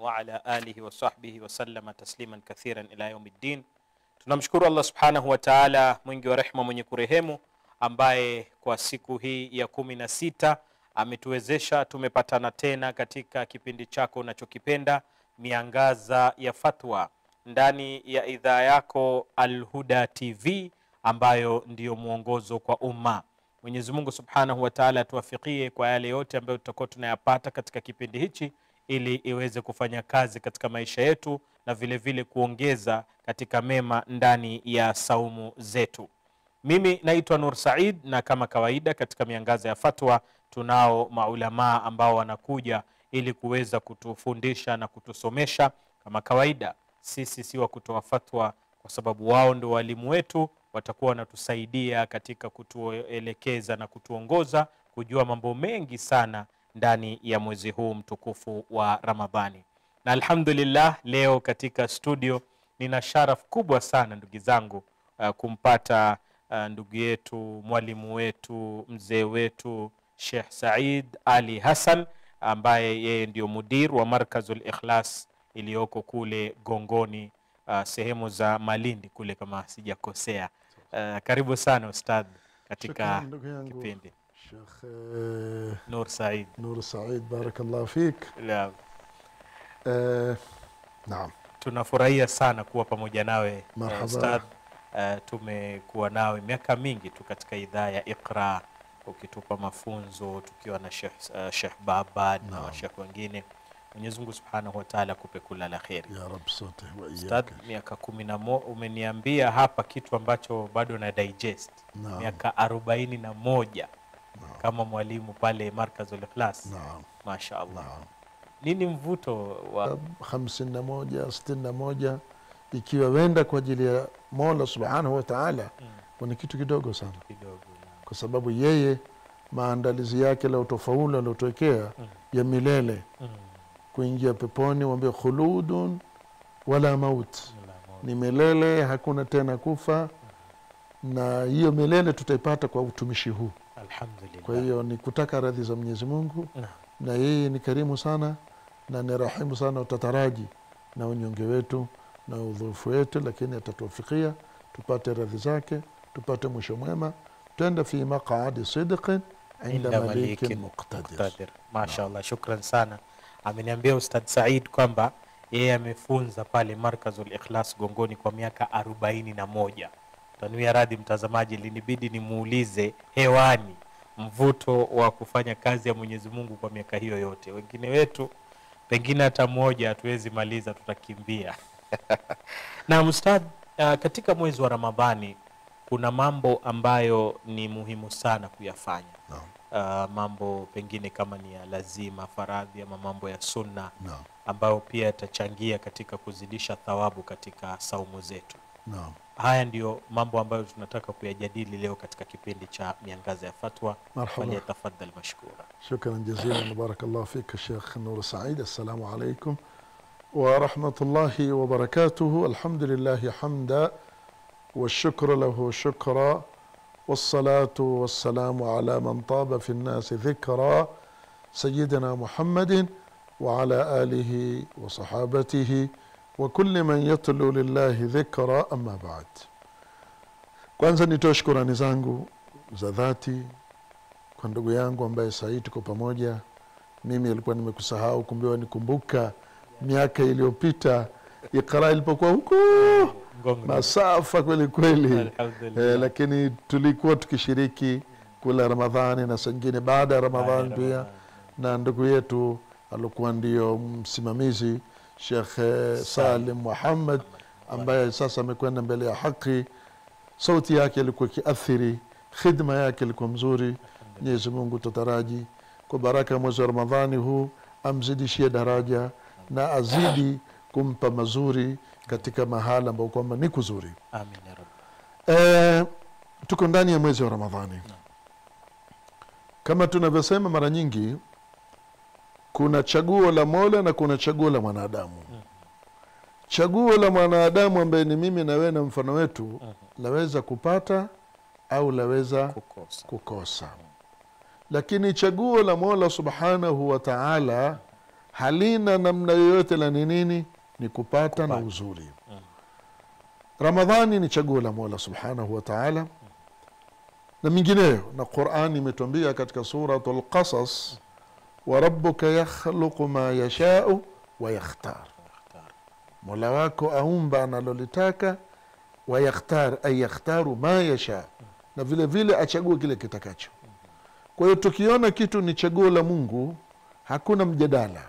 وعلى آله وصحبه وسلم تسليما كثيرا إلى يوم الدين. Tunamshukuru Allah subhanahu wa ta'ala, mwingi wa rehema, mwenye kurehemu, ambaye kwa siku hii ya 16 ametuwezesha tumepatana tena katika kipindi chako unachokipenda, Miangaza ya Fatwa, ndani ya idhaa yako Al-Huda TV, ambayo ndiyo mwongozo kwa umma. Mwenyezi Mungu subhanahu wa ta'ala tuwafikie kwa yale yote ambayo tutakuwa tunayapata katika kipindi hichi, ili iweze kufanya kazi katika maisha yetu na vile vile kuongeza katika mema ndani ya saumu zetu. Mimi naitwa Nur Said, na kama kawaida katika Miangaza ya Fatwa tunao maulama ambao wanakuja ili kuweza kutufundisha na kutusomesha. Kama kawaida sisi si wa kutoa fatwa, kwa sababu wao ndio walimu wetu, watakuwa wanatusaidia katika kutuelekeza na kutuongoza kujua mambo mengi sana ndani ya mwezi huu mtukufu wa Ramadhani. Na alhamdulillah, leo katika studio nina sharaf kubwa sana ndugu zangu kumpata ndugu yetu, mwalimu wetu, mzee wetu Sheikh Said Ali Hassan, ambaye yeye ndio mudir wa Markazul Ikhlas iliyoko kule Gongoni, sehemu za Malindi kule kama sijakosea. Karibu sana ustadh katika kipindi. Sheikh Nur Said. Nur Said, barakallahu fik. Naam. Tunafurahia sana kuwa pamoja nawe ustadh. Tumekuwa nawe miaka mingi tu katika idhaa ya Iqra, ukitupa mafunzo tukiwa na Sheikh Babad na Sheikh wengine. Mwenyezi Mungu subhanahu wa ta'ala kupe kula la kheri ya rab, sote wa iyaka. Ustadh, miaka 11 umeniambia hapa kitu ambacho bado na digest. Miaka 41 kama mwalimu pale Markazul Ikhlas. Mashaallah. Nini mvuto wa 51 61 ikiwa wenda kwa ajili ya Mola subhanahu wa ta'ala? Ni kitu kidogo sana, kwa sababu yeye maandalizi yake la utofaulu alotokea ya milele, kuingia peponi, waambia khuludun wala maut, ni milele, hakuna tena kufa. Na hiyo milele tutaipata kwa utumishi huu, alhamdulillah. Kwa hiyo ni kutaka radhi za Mwenyezi Mungu, na yeye ni karimu sana na ni rahimu sana. Utataraji na unyonge wetu na udhaifu wetu, lakini atatuwafikia tupate radhi zake, tupate mwisho mwema, twende fi maq'adi sidqin inda malikin muqtadir. Mashaallah, shukran sana. Ameniambia Ustadh Said kwamba yeye amefunza pale Markazul Ikhlas Gongoni kwa miaka 41. Tanuia radhi mtazamaji, linibidi nimuulize hewani mvuto wa kufanya kazi ya Mwenyezi Mungu kwa miaka hiyo yote. Wengine wetu pengine hata mmoja hatuwezi maliza, tutakimbia. Na Ustadh, katika mwezi wa Ramadhani kuna mambo ambayo ni muhimu sana kuyafanya. Mambo pengine kama ni ya lazima, faradhi, ama mambo ya sunna, ambayo pia yatachangia katika kuzidisha thawabu katika saumu zetu. Haya ndio mambo ambayo tunataka kuyajadili leo katika kipindi cha Miangaza ya Fatwa. Faliyatafaddal mashkura. Shukran jazilan, barakallahu fika Sheikh Nur Said. Assalamu alaykum wa rahmatullahi wa barakatuhu. Alhamdulillah hamda wa shukra lahu shukra, والصلاة والسلام على من طاب في الناس ذكرى سيدنا محمد وعلى آله وصحابته وكل من يتلو لله ذكرى. أما بعد, kwanza nitoe shukrani zangu za dhati kwa ndugu yangu ambaye Said tuko pamoja. Mimi nilikuwa nimekusahau, kumbe nikumbuka miaka iliyopita Iqra ilipokuwa huko masafa kweli kweli, lakini tulikuwa tukishiriki kula Ramadhani na sengine baada ya Ramadhani pia, na ndugu yetu alikuwa ndio msimamizi Sheikh Salim Muhammad, ambaye sasa amekwenda mbele ya haki. Sauti yake ilikuwa kiathiri, khidma yake ilikuwa mzuri. Mwenyezi Mungu tutaraji kwa baraka ya mwezi wa Ramadhani huu amzidishie daraja na azidi kumpa mazuri katika mahala ambao kwamba ni kuzuri. Amin ya Rabbi. Tuko ndani ya mwezi wa Ramadhani. Kama tunavyosema mara nyingi, kuna chaguo la Mola na kuna chaguo la mwanadamu. Chaguo la mwanadamu ambaye ni mimi na wewe na mfano wetu, laweza kupata au laweza kukosa. Lakini chaguo la Mola subhanahu wa ta'ala halina namna yoyote la nini, ni kupata na uzuri. Ramadhani ni chaguo la Mola Subhanahu wa Ta'ala na mingineyo, na Qur'an imetuambia katika suratul Qasas, wa rabbuka yakhluqu ma yasha'u wa yakhtar. Mola wako aumba analolitaka, wa yakhtar ay yakhtaru ma yasha, na vile vile achague kile kitakacho. Kwa hiyo tukiona kitu ni chaguo la Mungu, hakuna mjadala.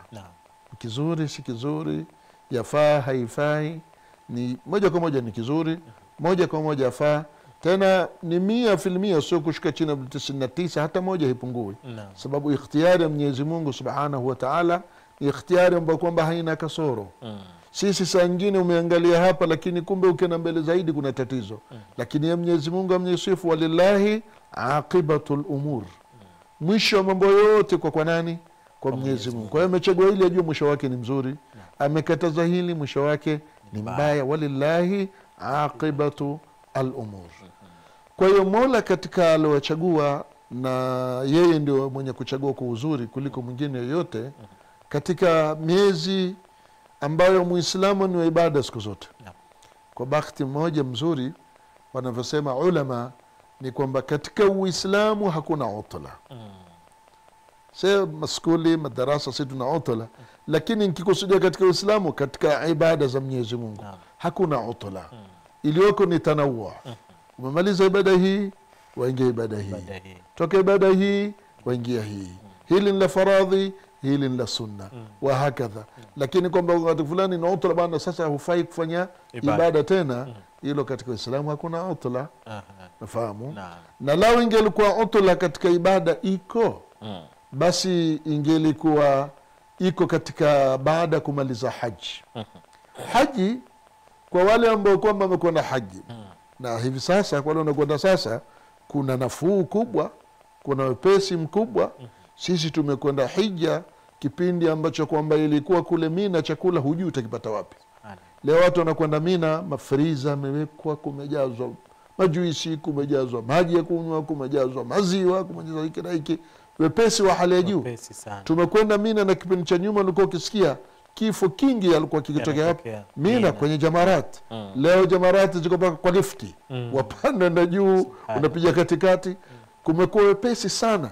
Kizuri si kizuri, yafaa haifai, ni moja kwa moja ni kizuri, moja kwa moja yafaa. Tena ni 100%, sio kushuka chini ya 99, hata moja hipungui. Sababu ikhtiyari ya Mwenyezi Mungu Subhanahu wa Ta'ala ni ikhtiyari ambayo kwamba haina kasoro. Sisi saa nyingine umeangalia hapa, lakini kumbe ukienda mbele zaidi kuna tatizo. Lakini ya Mwenyezi Mungu amnyesifu, walillahi aqibatul umur. Mwisho wa mambo yote kwa nani? Kwa Mwenyezi Mungu. Kwa hiyo amechagua hili, ajue mwisho wake ni mzuri. Amekataza hili, mwisho wake ni mbaya. Walillahi aqibatu al-umur. Kwa hiyo Mola katika aliyowachagua, na yeye ndio mwenye kuchagua kwa uzuri kuliko mwingine yoyote, katika miezi ambayo Muislamu ni wa ibada siku zote. Kwa bahati moja mzuri wanavyosema ulama ni kwamba katika Uislamu hakuna utla. Sasa maskuli madarasa sisi tuna utla, lakini nikikusudia katika Uislamu, katika ibada za Mwenyezi Mungu hakuna utla. Iliyoko ni tanawwu. Umemaliza ibada hii, waingia ibada hii. Toka ibada hii, waingia hii. Hili ni la faradhi, hili ni la sunna, wa hakadha. Lakini kwamba wakati fulani na utla bana, sasa hufai kufanya ibada tena, hilo katika Uislamu hakuna utla. Nafahamu? Na lao ingelikuwa utla katika ibada iko, basi ingelikuwa iko katika baada kumaliza haji. Haji kwa wale ambao kwamba wamekwenda haji, na hivi sasa kwa wale wanakwenda sasa, kuna nafuu kubwa, kuna wepesi mkubwa. Sisi tumekwenda hija kipindi ambacho kwamba ilikuwa kule Mina chakula hujui utakipata wapi. Leo watu wanakwenda Mina, mafriza yamewekwa, kumejazwa majuisi, kumejazwa maji ya kunywa, kumejazwa maziwa, kumejazwa hiki na hiki, wepesi wa hali ya juu. Tumekwenda Mina na kipindi cha nyuma ulikuwa ukisikia kifo kingi alikuwa kikitokea hapo Mina kwenye jamarat. Leo jamarat ziko kwa lifti, wapanda na juu, unapiga katikati. Kumekuwa wepesi sana,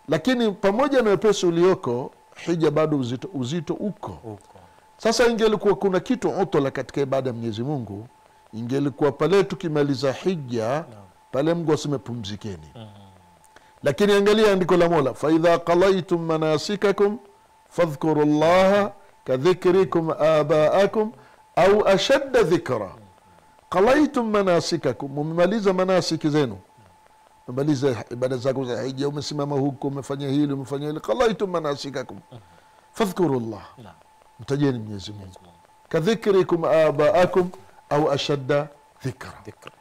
lakini pamoja na wepesi ulioko, hija bado uzito uko. Sasa ingelikuwa kuna kitu utla katika ibada ya Mwenyezi Mungu, ingelikuwa pale tukimaliza hija pale Mungu asimepumzikeni. Lakini angalia andiko la Mola, fa idha qalaitum manasikakum fadhkurullaha kadhikrikum abaakum au ashadda dhikra. Qalaitum manasikakum, mmaliza manasiki zenu, mmaliza ibada zako za hija, umesimama huko, umefanya hili, umefanya hili. Qalaitum manasikakum fadhkurullah, mtajeni Mwenyezi Mungu, kadhikrikum abaakum au ashadda dhikra.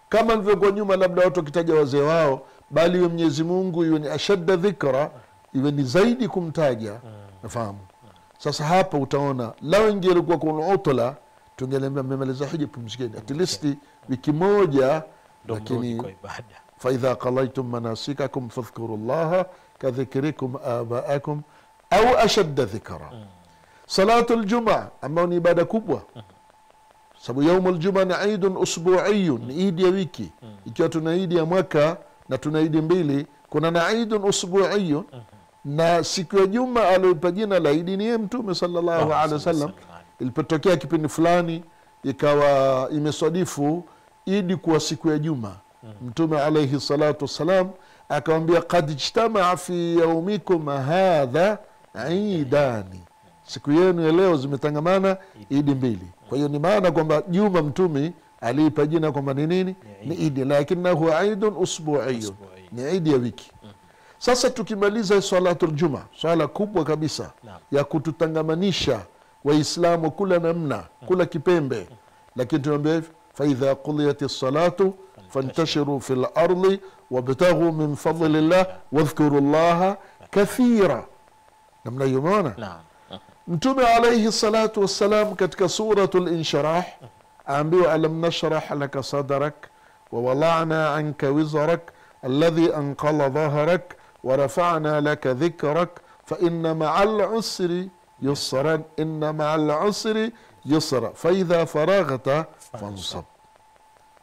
Kama nilivyokuwa nyuma, labda watu wakitaja wazee wao, bali iwe Mwenyezi Mungu iwe ni ashadda dhikra, iwe ni zaidi kumtaja. Nafahamu? Sasa hapa utaona lao ingelikuwa kuna utla, tungelemba mmemaliza hija, pumzikeni at least wiki moja. Lakini fa idha qalaitum manasikakum fadhkurullaha kadhikrikum abaakum au ashadda dhikra. Salatul Jumaa ambao ni ibada kubwa, sababu yaumul Jumaa ni Eidun usbu'iyun, ni idi ya wiki. Ikiwa tuna idi ya mwaka na tuna idi mbili, kuna na Eidun usbu'iyun, na siku ya Juma aliyoipa jina la idi ni Mtume sallallahu alaihi wasallam. Ilipotokea kipindi fulani ikawa imesadifu idi kuwa siku ya Juma, Mtume alayhi salatu wassalam akamwambia, qad ijtama'a fi yawmikum hadha idani, siku yenu ya leo zimetangamana idi mbili. Kwa hiyo ni maana kwamba Juma Mtume aliipa jina kwamba ni nini? Ni idi, lakinahu Eidun usbu'iyun, ni idi ya wiki. Sasa tukimaliza salatul Juma, swala kubwa kabisa ya kututangamanisha Waislamu kula namna, kula kipembe, lakini tunaambia fa idha qudiyatis salatu fantashiru fil ardi wabtaghu min fadlillah wadhkurullaha kathira. namna hiyo. Umeona Mtume alayhi salatu wassalam katika suratul Inshirah aambiwa, alam nashrah laka sadrak wa wada'na anka wizrak alladhi anqala dhahrak wa rafa'na laka dhikrak fa inna ma'al usri yusran inna ma'al usri yusra fa idha faraghta fansab.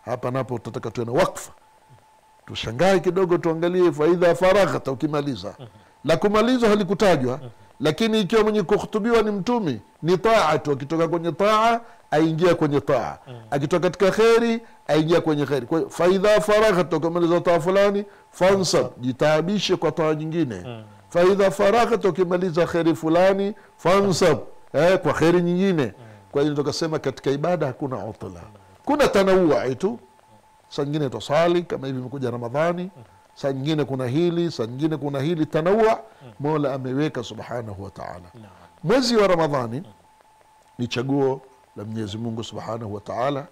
Hapa napo tutataka tuwe na wakfa, tushangae kidogo, tuangalie fa idha faraghta, ukimaliza. La kumaliza halikutajwa, lakini ikiwa mwenye kuhutubiwa ni mtumi ni taa tu, akitoka kwenye taa aingia kwenye taa, akitoka katika khairi aingia kwenye khairi. Kwa fa idha faraghta, ukimaliza taa fulani fansab, jitaabishe kwa taa nyingine. Fa idha faraghta, ukimaliza khairi fulani fansab, kwa khairi nyingine. Kwa hiyo tukasema katika ibada hakuna utla, kuna tanawwu tu. Saa nyingine tusali kama hivi imekuja Ramadhani, saa nyingine kuna hili, saa nyingine kuna hili, tanawwu Mola ameweka subhanahu wa ta'ala. Mwezi wa Ramadhani ni chaguo la Mwenyezi Mungu subhanahu wa ta'ala,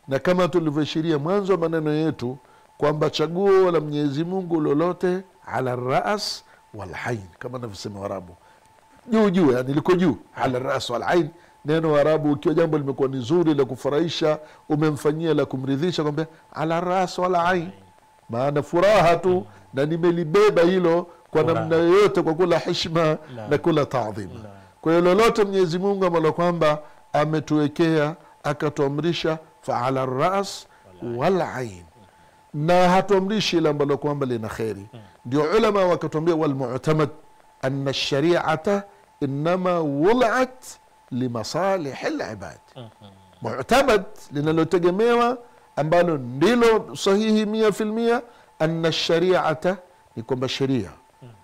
na kama tulivyoashiria mwanzo wa maneno yetu kwamba chaguo la Mwenyezi Mungu lolote ala ras wal ain, kama ninavyosema Waarabu, juu yani liko juu, ala ras wal ain. Neno Waarabu ikiwa jambo limekuwa ni zuri la kufurahisha, umemfanyia la kumridhisha, kwamba ala ras wal ain, maana furaha tu, na nimelibeba hilo kwa namna yoyote, kwa kula heshima na kula taadhima. Kwa hiyo lolote Mwenyezi Mungu ambalo kwamba ametuwekea akatuamrisha fa ala ras wal ain, na hatuamrishi ile ambalo kwamba lina khairi. Ndio ulama wakatuambia wal mu'tamad anna ash-shari'ata inma wuli'at limasalih al-ibad. Mu'tamad linalotegemewa ambalo ndilo sahihi 100%, anna ash-shari'ata ni kwamba sheria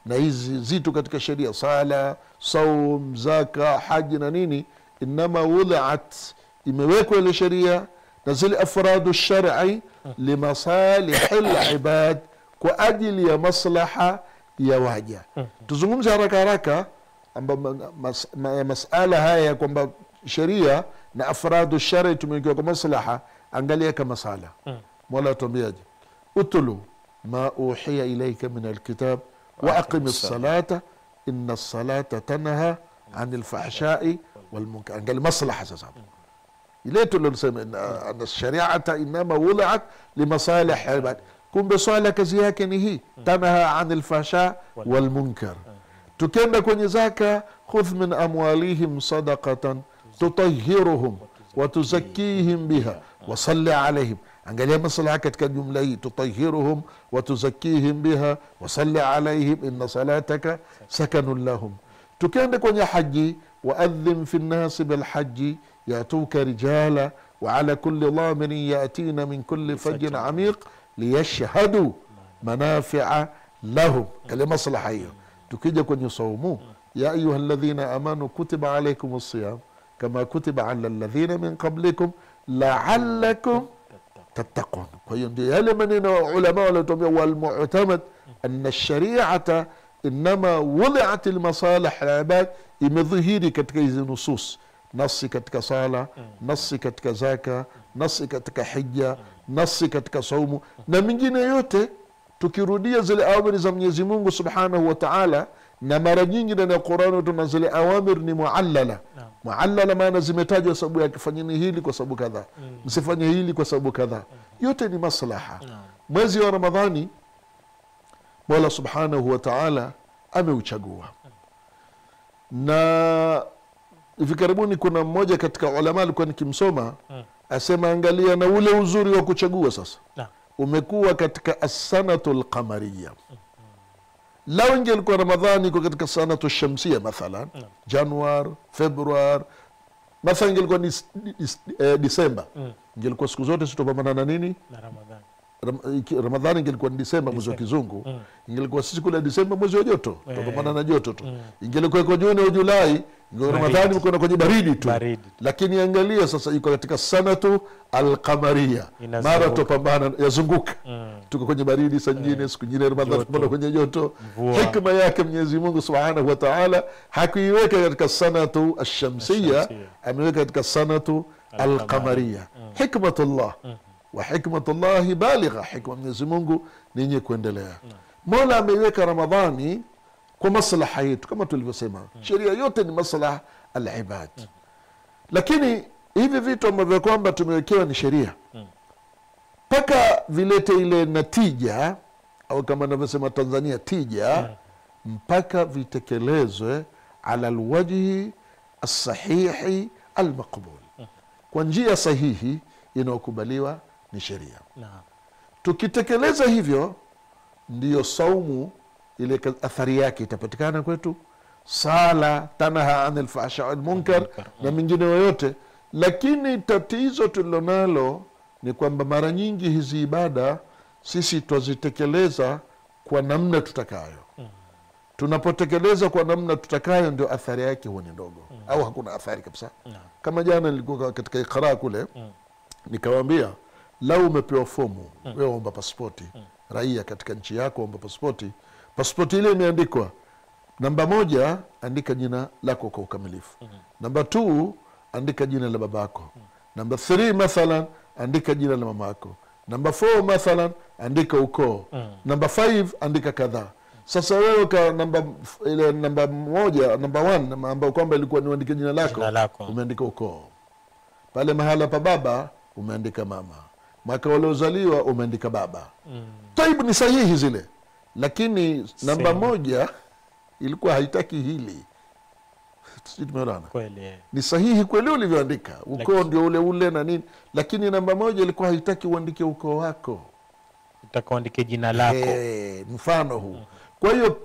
na hizi zitu katika sheria, sala, saum, zaka, haji na nini, inma wuli'at, imewekwa ile sheria na zile afradu shar'i limasalih al-ibad, kwa ajili ya maslaha ya waja. Tuzungumze haraka amba masala haya kwamba sheria na afradu shar'i tumewekewa kwa maslaha. Angalia kama sala, Mola atuambiaje? utlu ma uhiya ilayka min alkitab wa aqimis salata inna as-salata tanha anil fahsha'i wal munkar. Angalia maslaha sasa ile tulilosema anna shari'ata inma wuli'at limasalih al-ibad. Kumbe swala kazi yake ni hii, tanha anil fahsha wal munkar. Tukenda kwenye zaka, khudh min amwalihim sadaqatan tutahhiruhum wa tuzakkihim biha wa salli alayhim. Angalia maslaha katika jumla hii, tutahhiruhum wa tuzakkihim biha wa salli alayhim inna salataka sakanun lahum. Tukenda kwenye haji, waadhin fi nnasi bilhaji yatuka rijala wa ala kulli dhamirin yatina min kulli fajin amiq liyashhadu manafi'a lahum. Kale maslaha hiyo. Tukija kwenye saumu, ya ayuha alladhina amanu kutiba alaykum as-siyam kama kutiba ala alladhina min qablikum la'allakum tattaqun. Kwa hiyo ndio yale maneno ulama waliotumia wal mu'tamad anna ash-shari'ata inma wuli'at al-masalih al-ibad, imedhihiri katika hizi nusus, nasi katika sala, nasi katika zaka, nasi katika hija, nasi katika saumu na mingine yote. Tukirudia zile awamiri za Mwenyezi Mungu subhanahu wa ta'ala, na mara nyingi ndani ya Qur'an tuna zile awamir ni muallala. Muallala maana zimetajwa sababu ya kufanyeni hili kwa sababu kadha, msifanye hili kwa sababu kadha, yote ni maslaha. Mwezi wa Ramadhani Mola subhanahu wa ta'ala ameuchagua, na hivi karibuni kuna mmoja katika ulama alikuwa nikimsoma asema, angalia na ule uzuri wa kuchagua sasa umekuwa katika as-sanatul qamariyya. Lao ingelikuwa Ramadhani iko katika sanatu shamsia mathalan, Januari, Februari mathalan, ingelikuwa Disemba, ingelikuwa siku zote sitopambana na nini na Ramadhani. Ramadhani ingelikuwa ni Disemba, mwezi wa kizungu, ingelikuwa sisi kule Disemba mwezi wa joto, tupambana na joto tu. Ingelikuwa iko Juni au Julai, Ramadhani mko na kwenye baridi tu. Lakini angalia sasa iko katika sanatu al-qamariyya, mara tupambana yazunguka. Tuko kwenye baridi saa nyingine, siku nyingine Ramadhani tuko kwenye joto. Hikma yake Mwenyezi Mungu Subhanahu wa Ta'ala hakuiweka katika sanatu ash-shamsiyya, ameweka katika sanatu al-qamariyya. Hikmatullah wa hikmatullahi baligha, hikma Mwenyezi Mungu ni yenye kuendelea. Mola ameiweka Ramadhani kwa maslaha yetu, kama tulivyosema sheria yote ni maslaha al-ibad. Lakini hivi vitu ambavyo kwamba tumewekewa ni sheria, mpaka vilete ile natija, au kama navyosema Tanzania tija, mpaka vitekelezwe ala alwajhi as-sahihi al-maqbul, kwa njia sahihi inayokubaliwa ni sheria. Tukitekeleza hivyo, ndiyo saumu ile athari yake itapatikana kwetu. Sala tanha anil fahsha wal munkar na mingine yoyote. Lakini tatizo tulilonalo ni kwamba mara nyingi hizi ibada sisi twazitekeleza kwa namna tutakayo. Tunapotekeleza kwa namna tutakayo, ndio athari yake huwa ni ndogo au hakuna athari kabisa. Kama jana nilikuwa katika Iqra kule, nikawaambia lau umepewa fomu, wewe omba pasipoti, raia katika nchi yako omba pasipoti. Pasipoti ile imeandikwa namba 1, andika jina lako kwa ukamilifu. Namba 2, andika jina la babako. Namba 3 mathalan, andika jina la mamako. Namba 4 mathalan, andika ukoo. Namba 5, andika kadhaa. Sasa wewe ka namba 1, namba 1 ambayo kwamba ilikuwa ni andika jina lako, umeandika ukoo. Pale mahala pa baba umeandika mama. Mwaka waliozaliwa umeandika baba. Taibu ni sahihi zile. Lakini namba 1 ilikuwa haitaki hili. Kweli. Ni sahihi kweli ulivyoandika. Ukoo ndio ule ule na nini. Lakini namba 1 ilikuwa haitaki uandike ukoo wako. Utakaandike jina lako. Mfano huu. Kwa hiyo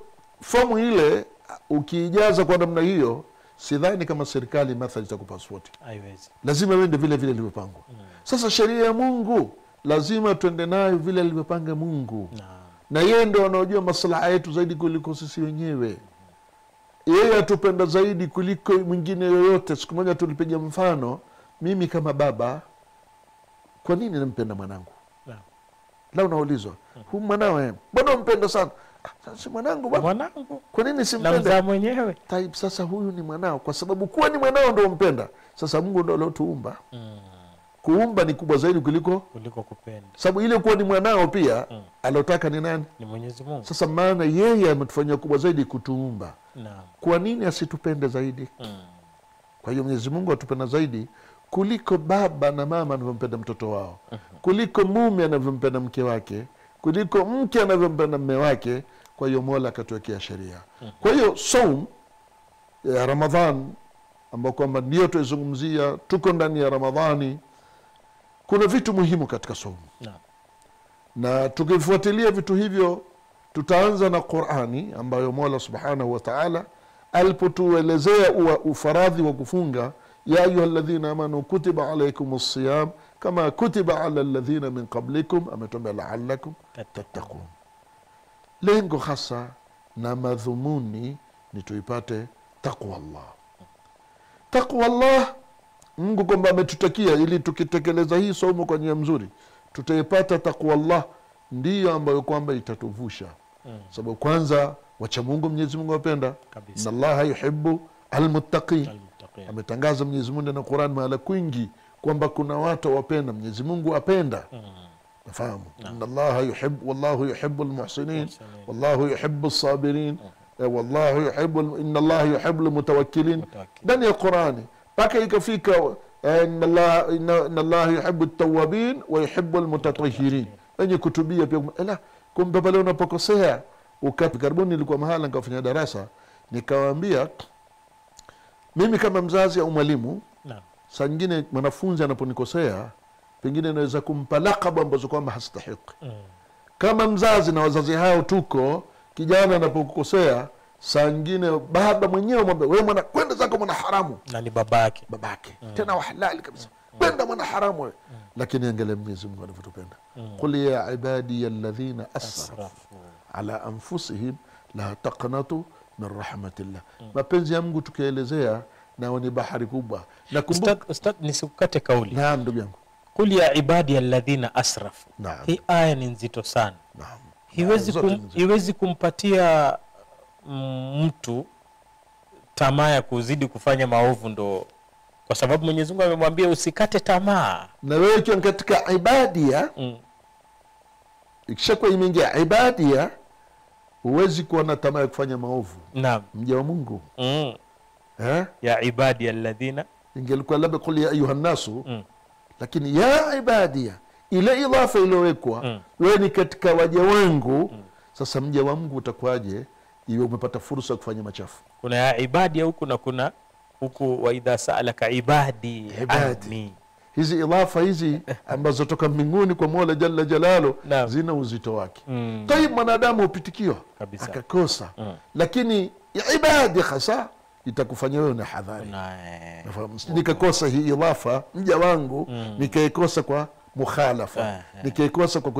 fomu ile ukiijaza kwa namna hiyo, sidhani kama serikali mathalan itakupa pasipoti. Haiwezi. Lazima wende vile vile ilivyopangwa. Sasa sheria ya Mungu lazima tuende nayo vile alivyopanga Mungu. Na yeye ndio anajua maslaha yetu zaidi kuliko sisi wenyewe. Yeye atupenda zaidi kuliko mwingine yoyote. Siku moja tulipiga mfano, mimi kama baba, kwa nini nampenda mwanangu? Lao unaulizwa, huyu mwanao mbona umpenda sana? Sasa mwanangu baba. Mwanangu. Kwa nini simpende? Namzaa mwenyewe. Taib, sasa huyu ni mwanao kwa sababu kuwa ni mwanao ndio umpenda. Sasa Mungu ndio alotuumba. Kuumba ni kubwa zaidi kuliko kupenda. Sababu ile kuwa ni mwanao pia alotaka ni nani? Ni Mwenyezi Mungu. Sasa maana yeye ametufanyia kubwa zaidi kutuumba. Naam. Kwa nini asitupende zaidi? Kwa hiyo Mwenyezi Mungu atupenda zaidi kuliko baba na mama anavyompenda mtoto wao. Kuliko mume anavyompenda mke wake, kuliko mke anavyompenda mume wake. Kwa hiyo Mola akatuwekea sheria. Kwa hiyo saum ya Ramadhan ambao kwamba ndio tuizungumzia, tuko ndani ya Ramadhani, kuna vitu muhimu katika saumu. Na tukifuatilia vitu hivyo, tutaanza na Qur'ani ambayo Mola Subhanahu wa Ta'ala alipotuelezea ufaradhi wa kufunga, ya ayyuhalladhina amanu kutiba alaykumus siyam kama kutiba ala alladhina min qablikum ametuambia la'allakum tattaqun. Lengo hasa na madhumuni ni tuipate taqwa Allah. Taqwa Allah, Mungu kwamba ametutakia ili tukitekeleza hii somo kwa njia nzuri tutaipata taqwa Allah, ndiyo ambayo kwamba itatuvusha. Sababu kwanza wacha Mungu, Mwenyezi Mungu apenda. Inna Allaha yuhibbu almuttaqin. Ametangaza Mwenyezi Mungu na Qur'an mahala kwingi kwamba kuna watu wapenda Mwenyezi Mungu apenda. Nafahamu. Inna Allaha yuhibbu, wallahu yuhibbu almuhsinin, wallahu yuhibbu as-sabirin, wallahu yuhibbu, inna Allaha yuhibbu almutawakkilin. Ndani ya Qur'ani mpaka ikafika inna Allaha yuhibbu at-tawwabin wa yuhibbu almutatahhirin. Wenye kutubia pia kumbe pale unapokosea. Karibuni nilikuwa mahala nikafanya darasa, nikawaambia mimi kama mzazi au mwalimu, saa nyingine mwanafunzi anaponikosea pengine naweza kumpa lakabu ambazo kwamba hastahiki. Kama mzazi na wazazi hao tuko, kijana anapokosea saa nyingine baba mwenyewe mwambie wewe mwana kwenda zako mwana haramu, na ni babake tena wa halali kabisa, kwenda mwana haramu wewe. Lakini angalia Mwenyezi Mungu anavyotupenda. Qul ya ibadi alladhina asrafu ala anfusihim la taqnatu min rahmatillah. Mapenzi ya Mungu tukielezea nao ni bahari kubwa. Nakumbuka ustad, nisikukate kauli. Naam ndugu yangu. Qul ya ibadi alladhina asrafu. Naam. Hii aya ni nzito sana. Naam. Hiwezi kumpatia mtu tamaa ya kuzidi kufanya maovu, ndo kwa sababu Mwenyezi Mungu amemwambia usikate tamaa. Na wewe ukiwa katika ibadia, ikishakuwa imeingia ibadia, huwezi kuwa na tamaa ya kufanya maovu. Naam. Mja wa Mungu. Ya ibadi alladhina, ingelikuwa labda qul ya ayuha nasu, lakini ya ibadia ile idhafa iliyowekwa, wewe ni katika waja wangu. Sasa mja wa Mungu utakuwaje iwe umepata fursa kufanya machafu? Kuna ya ibadi huku na kuna huku wa idha sa'alaka ibadi anni. Hizi idhafa hizi ambazo toka mbinguni kwa Mola Jalla Jalalu zina uzito wake. Tayib, mwanadamu upitikiwa akakosa, lakini ibadi hasa itakufanya wewe na hadhari. Nikakosa hii idhafa mja wangu, nikaikosa kwa mukhalafa, nikaikosa kwa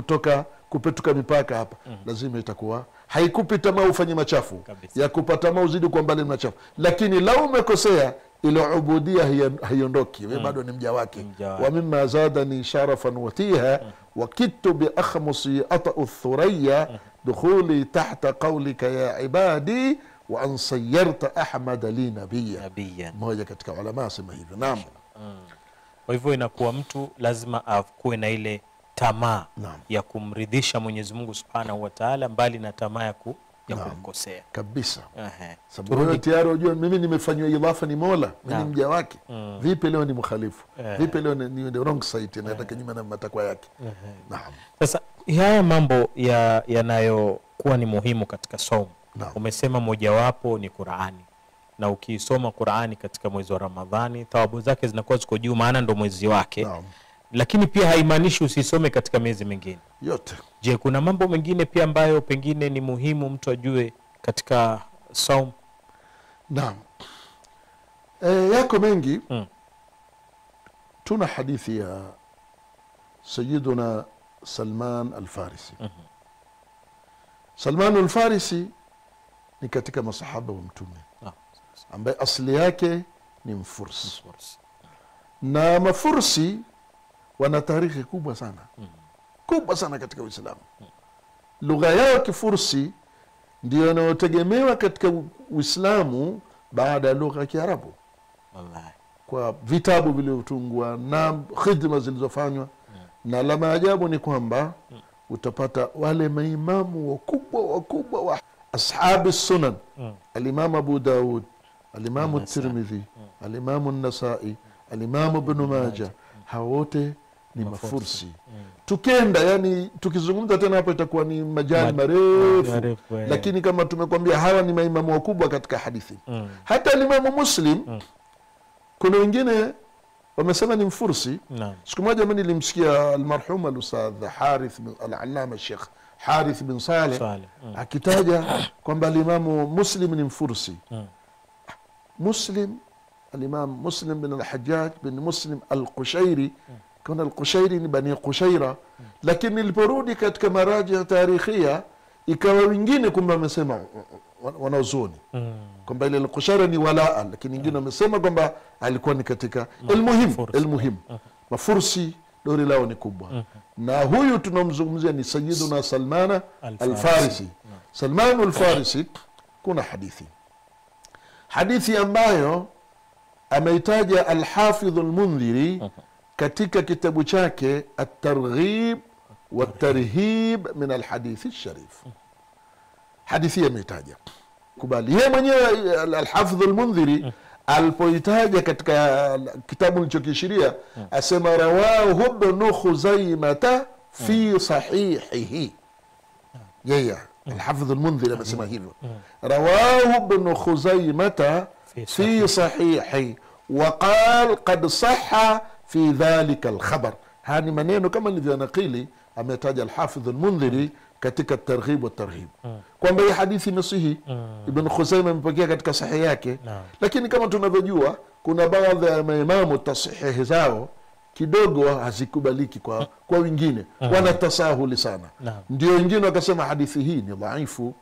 kupetuka mipaka hapa, lazima itakuwa haikupi tamaa ufanye machafu ya kupata mauzidi kwa mbali machafu. Lakini lau umekosea, ile ubudia haiondoki, wewe bado ni mja wake. Wa mimma zadani sharafan watiha wa kittu bi akhmusi ata'u thuraya dukhuli tahta qawlika ya ibadi wa an sayyarta ahmad li nabiyya. Mmoja katika ulama asema hivyo. Naam. Kwa hivyo inakuwa mtu lazima akuwe na ile tamaa ya kumridhisha Mwenyezi Mungu Subhanahu wa Ta'ala, mbali na tamaa ya kumkosea kabisa. Sababu wewe tayari unajua mimi nimefanywa idhafa ni Mola, mimi ni mja wake. Vipi leo ni mukhalifu? Vipi leo ni the wrong side, nataka nyuma na matakwa yake. Naam. Sasa haya mambo yanayokuwa ni muhimu katika somo. Umesema mojawapo ni Qur'ani, na ukisoma Qur'ani katika mwezi wa Ramadhani thawabu zake zinakuwa ziko juu, maana ndo mwezi wake. Lakini pia haimaanishi usisome katika miezi mingine yote. Je, kuna mambo mengine pia ambayo pengine ni muhimu mtu ajue katika saum? Naam. Yako mengi. Tuna hadithi ya Sayyiduna Salman al-Farisi. Salman al-Farisi ni katika masahaba wa Mtume, ambaye asili yake ni Mfursi. Na Mafursi wana tarikhi kubwa sana, kubwa sana katika Uislamu. Lugha yao Kifursi ndio inayotegemewa katika Uislamu baada ya lugha ya Kiarabu. Wallahi. Kwa vitabu vilivyotungwa na khidma zilizofanywa. Na la maajabu ni kwamba utapata wale maimamu wakubwa wa ashabi sunan, al-Imam Abu Daud, al-Imam Tirmidhi, al-Imam An-Nasa'i, al-Imam Ibn Majah, hao wote ni Mafursi. Tukenda yani tukizungumza tena hapo itakuwa ni majali marefu, lakini kama tumekwambia hawa ni maimamu wakubwa katika hadithi. Hata al-Imam Muslim kuna wengine wamesema ni Mfursi. Siku moja mimi nilimsikia al-marhum al-Ustadh Harith al-Allama Sheikh Harith bin Saleh akitaja kwamba al-Imam Muslim ni Mfursi. Muslim, al-Imam Muslim bin al-Hajjaj bin Muslim al-Qushairi, kuna al-Qushairi ni Bani Qushaira, lakini niliporudi katika maraji ya tarikhia ikawa wengine kumbe wamesema wanaozoni kwamba ile al-Qushaira ni walaa, lakini wengine wamesema kwamba alikuwa ni katika al-muhim. Mafursi dori lao ni kubwa. Na huyu tunamzungumzia ni Sayyiduna Salman al-Farisi. Salman al-Farisi kuna hadithi ambayo ameitaja al-Hafidh al-Mundhiri katika kitabu chake At-Targhib wa At-Tarhib min al-Hadith al-Sharif. Hadithi ameitaja kubali yeye mwenyewe al-Hafidh al-Mundhiri alipoitaja katika kitabu alichokishiria, asema rawahu Ibn Khuzaimah fi sahihihi. Yeye al-Hafidh al-Mundhiri amesema hivyo, rawahu Ibn Khuzaimah fi sahihi wa qala qad sahha fi dhalika al-khabar. Hani maneno kama nilivyonakili ametaja al-Hafidh al-Mundhiri katika Targhib wa Tarhib kwamba hii hadithi imesihi. Ibn Khuzaimah amepokea katika sahihi yake, lakini kama tunavyojua kuna baadhi ya maimamu tasihihi zao kidogo hazikubaliki kwa wengine, wanatasahuli sana. Ndio wengine wakasema hadithi hii ni dhaifu.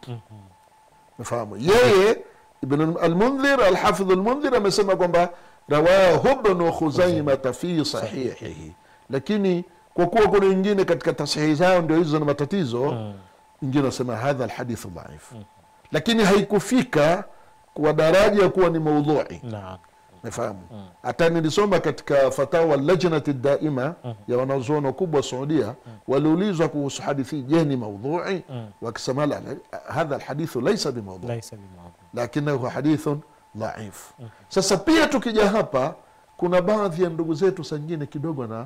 Mfahamu yeye Ibn al-Mundhir, al-Hafidh al-Mundhir amesema kwamba rawahu Ibn Khuzaimah fi sahihihi, lakini kwa kuwa kuna wengine katika tasihi zao ndio hizo na matatizo, wengine wasema hadha alhadith dhaif, lakini haikufika kwa daraja ya kuwa ni maudhui. Nafahamu hata nilisoma katika fatawa lajnati daima ya wanazuoni kubwa Saudia, waliulizwa kuhusu hadithi, je ni maudhui? Wakisema la, hadha alhadith laysa bimaudhui, lakinahu hadithun dhaif. Sasa pia tukija hapa kuna baadhi ya ndugu zetu sangine kidogo na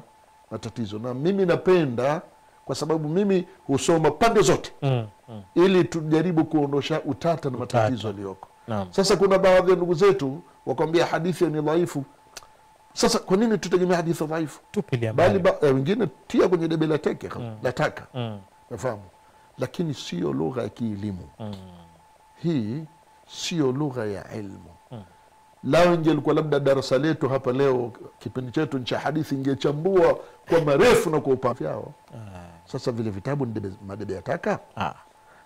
matatizo, na mimi napenda kwa sababu mimi husoma pande zote ili tujaribu kuondosha utata na matatizo yaliyoko. Naam. Sasa kuna baadhi ya ndugu zetu wakwambia hadithi ni dhaifu. Sasa kwa nini tutegemea hadithi dhaifu? Tupilia Bali mbali. wengine tia kwenye debe la teke la taka. Nafahamu. Lakini sio lugha ya kielimu. Hii sio lugha ya ilmu. Lao ingelikuwa labda darasa letu hapa leo, kipindi chetu cha hadithi, ingechambua kwa marefu na kwa upana vyao. Sasa vile vitabu ni madebe ya taka.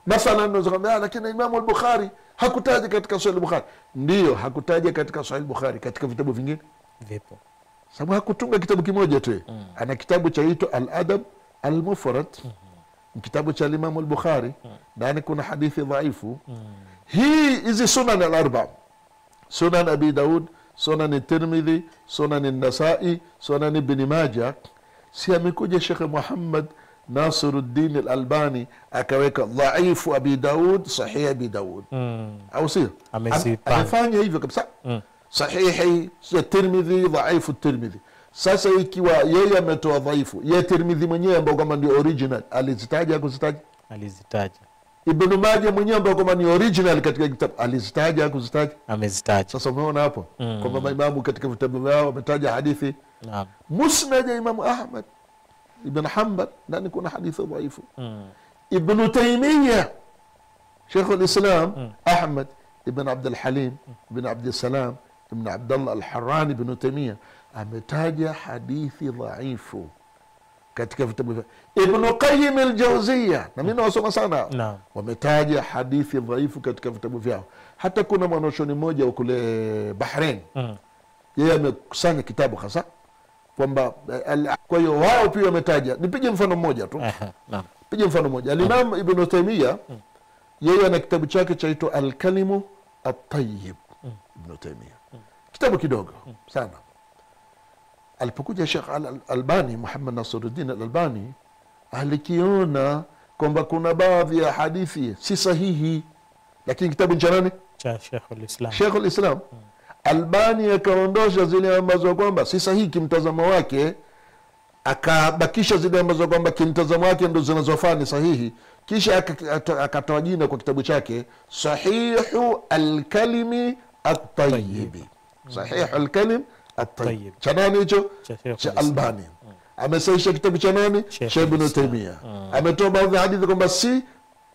Mathalan unaweza kwambia lakini Imam al-Bukhari hakutaja katika Sahih al-Bukhari. Ndio, hakutaja katika Sahih al-Bukhari, katika vitabu vingine vipo. Sababu hakutunga kitabu kimoja tu. Ana kitabu chaitwa Al-Adab Al-Mufrad. Kitabu cha Imam al-Bukhari, ndani kuna hadithi dhaifu. Hizi sunan al-arba, Sunan Abi Daud, Sunan Tirmidhi, Sunan An-Nasa'i, Sunan Ibn Majah. Si amekuja Sheikh Muhammad Nasiruddin Al-Albani akaweka dhaifu Abi Daud, sahih Abi Daud. Au sio? Amefanya hivyo kabisa. Sahihi Tirmidhi, dhaifu Tirmidhi. Sasa ikiwa yeye ametoa dhaifu, yeye Tirmidhi mwenyewe ambao kama ndio original, alizitaja kuzitaja? Alizitaja. Ibn Majah mwenyewe ambao kama ni original katika kitabu, alizitaja kuzitaja? Amezitaja. Sasa umeona hapo kwamba maimamu katika vitabu vyao wametaja hadithi. Naam. Musnad ya Imam Ahmad Ibn Hanbal ndani kuna hadithi dhaifu. Ibn Taymiyyah Sheikh al-Islam Ahmad ibn Abd al-Halim ibn Abd al-Salam ibn Abdullah al-Harrani ibn Taymiyyah ametaja hadithi dhaifu katika vitabu vyao. Ibn Qayyim al-Jawziyya na mimi nawasoma sana, wametaja hadithi dhaifu katika vitabu vyao. Hata kuna mwanachuoni mmoja kule Bahrain, yeye amekusanya kitabu hasa kwamba, kwa hiyo wao pia wametaja. Nipige mfano mmoja tu. Naam. Pige mfano mmoja. Al-Imam Ibn Taymiyyah yeye ana kitabu chake chaitwa Al-Kalimu At-Tayyib. Ibn Taymiyyah kitabu kidogo sana. Alipokuja Sheikh Al-Albani, Muhammad Nasiruddin Al-Albani, alikiona kwamba kuna baadhi ya hadithi si sahihi, lakini kitabu cha nani? Cha Sheikh al-Islam. Sheikh al-Islam Albani akaondosha zile ambazo kwamba si sahihi kimtazamo wake, akabakisha zile ambazo kwamba kimtazamo wake ndo zinazofaa ni sahihi, kisha akatoa jina kwa kitabu chake Sahihu al-Kalimi At-Tayyib. Sahihu al-Kalim At-Tayyib. Cha nani hicho? Cha Albani. Amesahisha kitabu cha nani? Sheikh Ibn Taymiyyah. Ametoa baadhi ya hadithi kwamba si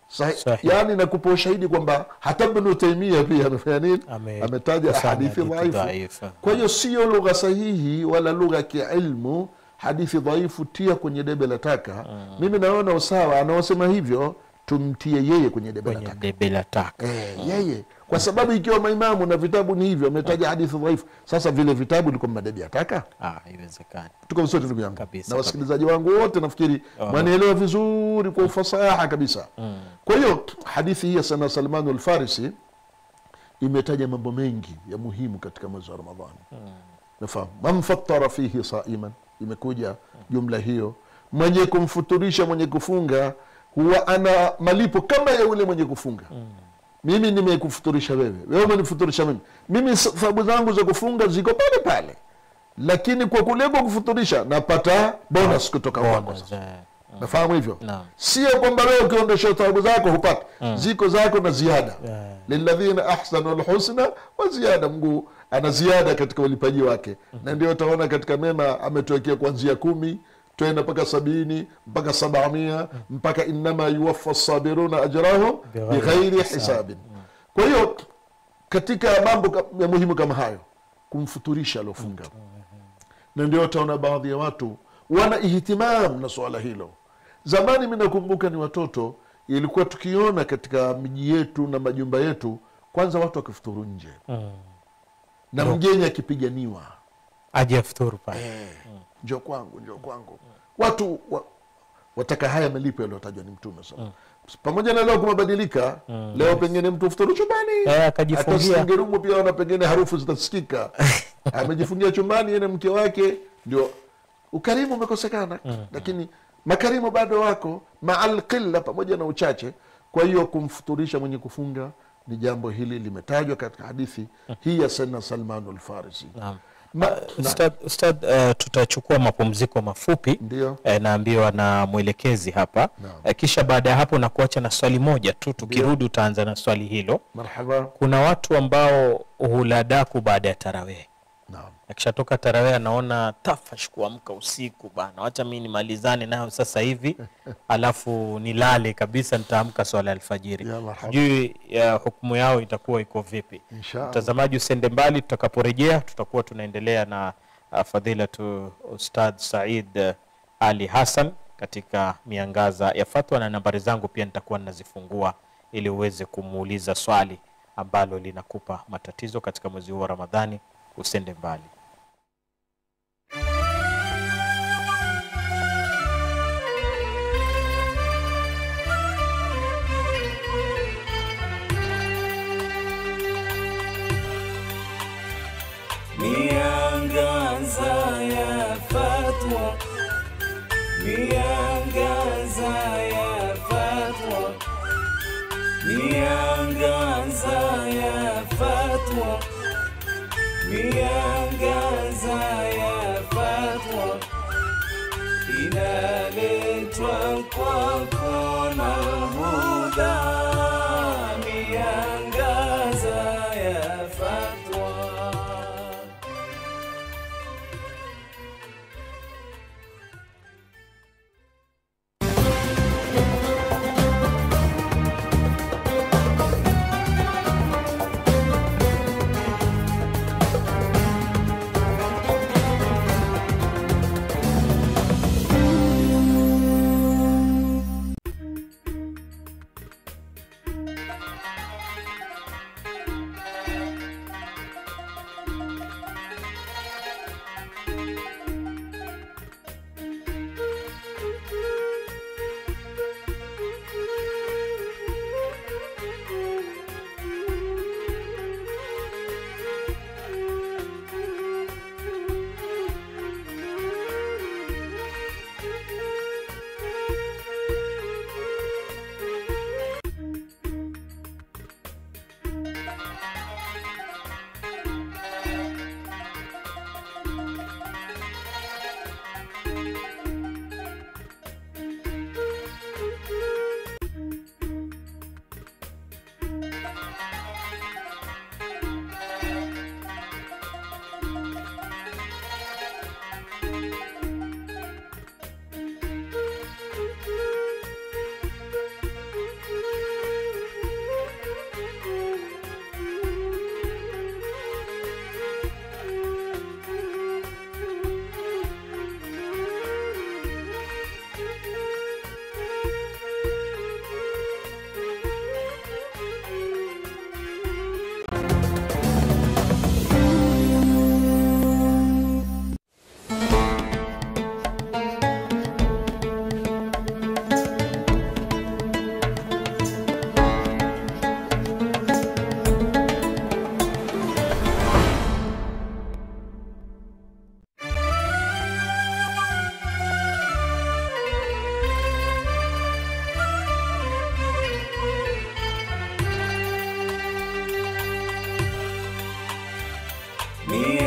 sahihi. Yani nakupa ushahidi kwamba hata Ibn Taymiyyah pia amefanya nini? Ametaja hadithi dhaifu. Kwa hiyo sio lugha sahihi wala lugha ya kiilmu. Hadithi dhaifu tia kwenye debe la taka. Mimi naona usawa anaosema hivyo tumtie yeye kwenye debe la taka. Yeye kwa sababu ikiwa maimamu na vitabu ni hivyo ametaja hadithi dhaifu, sasa vile vitabu liko madebe ya taka? Haiwezekani. Tuko sote ndugu yangu na wasikilizaji wangu wote, nafikiri mwanielewa vizuri kwa ufasaha kabisa. Kwa hiyo hadithi hii ya sana Salman al-Farisi imetaja mambo mengi ya muhimu katika mwezi wa Ramadhani. Nafahamu man fattara fihi saiman, imekuja jumla hiyo. Mwenye kumfuturisha mwenye kufunga huwa ana malipo kama ya yule mwenye kufunga. Mimi nimekufuturisha wewe, wewe umenifuturisha mimi thawabu zangu za kufunga ziko pale pale, lakini kwa kule kwa kufuturisha napata bonus kutoka kwako. Nafahamu hivyo? Sio kwamba wewe ukiondosha thawabu zako hupati, ziko zako na ziada. Lilladhina ahsanu alhusna wa ziyada. Mungu ana ziada katika ulipaji wake. Na ndio utaona katika mema ametuwekea kuanzia 10 twenda mpaka 70 mpaka 700 mpaka innama yuwaffa as-sabiruna ajrahum bighairi hisabin. Kwa hiyo katika mambo ya muhimu kama hayo kumfuturisha alofunga. Na ndio utaona baadhi ya watu wana ihtimam na swala hilo. Zamani mimi nakumbuka ni watoto, ilikuwa tukiona katika miji yetu na majumba yetu, kwanza watu wakifuturu nje. Na mgeni akipiganiwa aje afuturu pale. Njoo kwangu, njoo kwangu. Watu wataka haya malipo yaliyotajwa ni Mtume sallallahu. Pamoja na leo kumebadilika. Leo pengine mtu ufuturu chumbani, akajifungia ngerumu pia na pengine harufu zitasikika. Amejifungia chumbani yeye na mke wake, ndio ukarimu umekosekana. Lakini makarimu bado wako ma'al qilla, pamoja na uchache. Kwa hiyo kumfuturisha mwenye kufunga ni jambo hili limetajwa katika hadithi hii ya Sayyidina Salman al-Farisi. Ustad, tutachukua mapumziko mafupi. Naambiwa na mwelekezi hapa. Kisha baada ya hapo na kuacha na swali moja tu, tukirudi utaanza na swali hilo. Marhaba. Kuna watu ambao hula daku baada ya tarawih. Naam. Akishatoka tarawih anaona tafash kuamka usiku bana, acha mimi nimalizane nayo sasa hivi alafu nilale kabisa, nitaamka swala alfajiri. Sijui hukumu yao itakuwa iko vipi? Mtazamaji usende mbali, tutakaporejea tutakuwa tunaendelea na fadhilatu Ustadh Said Ali Hassan katika miangaza ya fatwa, na nambari zangu pia nitakuwa ninazifungua ili uweze kumuuliza swali ambalo linakupa matatizo katika mwezi huu wa Ramadhani. Usende mbali. Miangaza ya fatwa, miangaza ya fatwa, miangaza ya fatwa, miangaza ya fatwa, inaletwa kwako na Huda. Miangaza ya fatwa.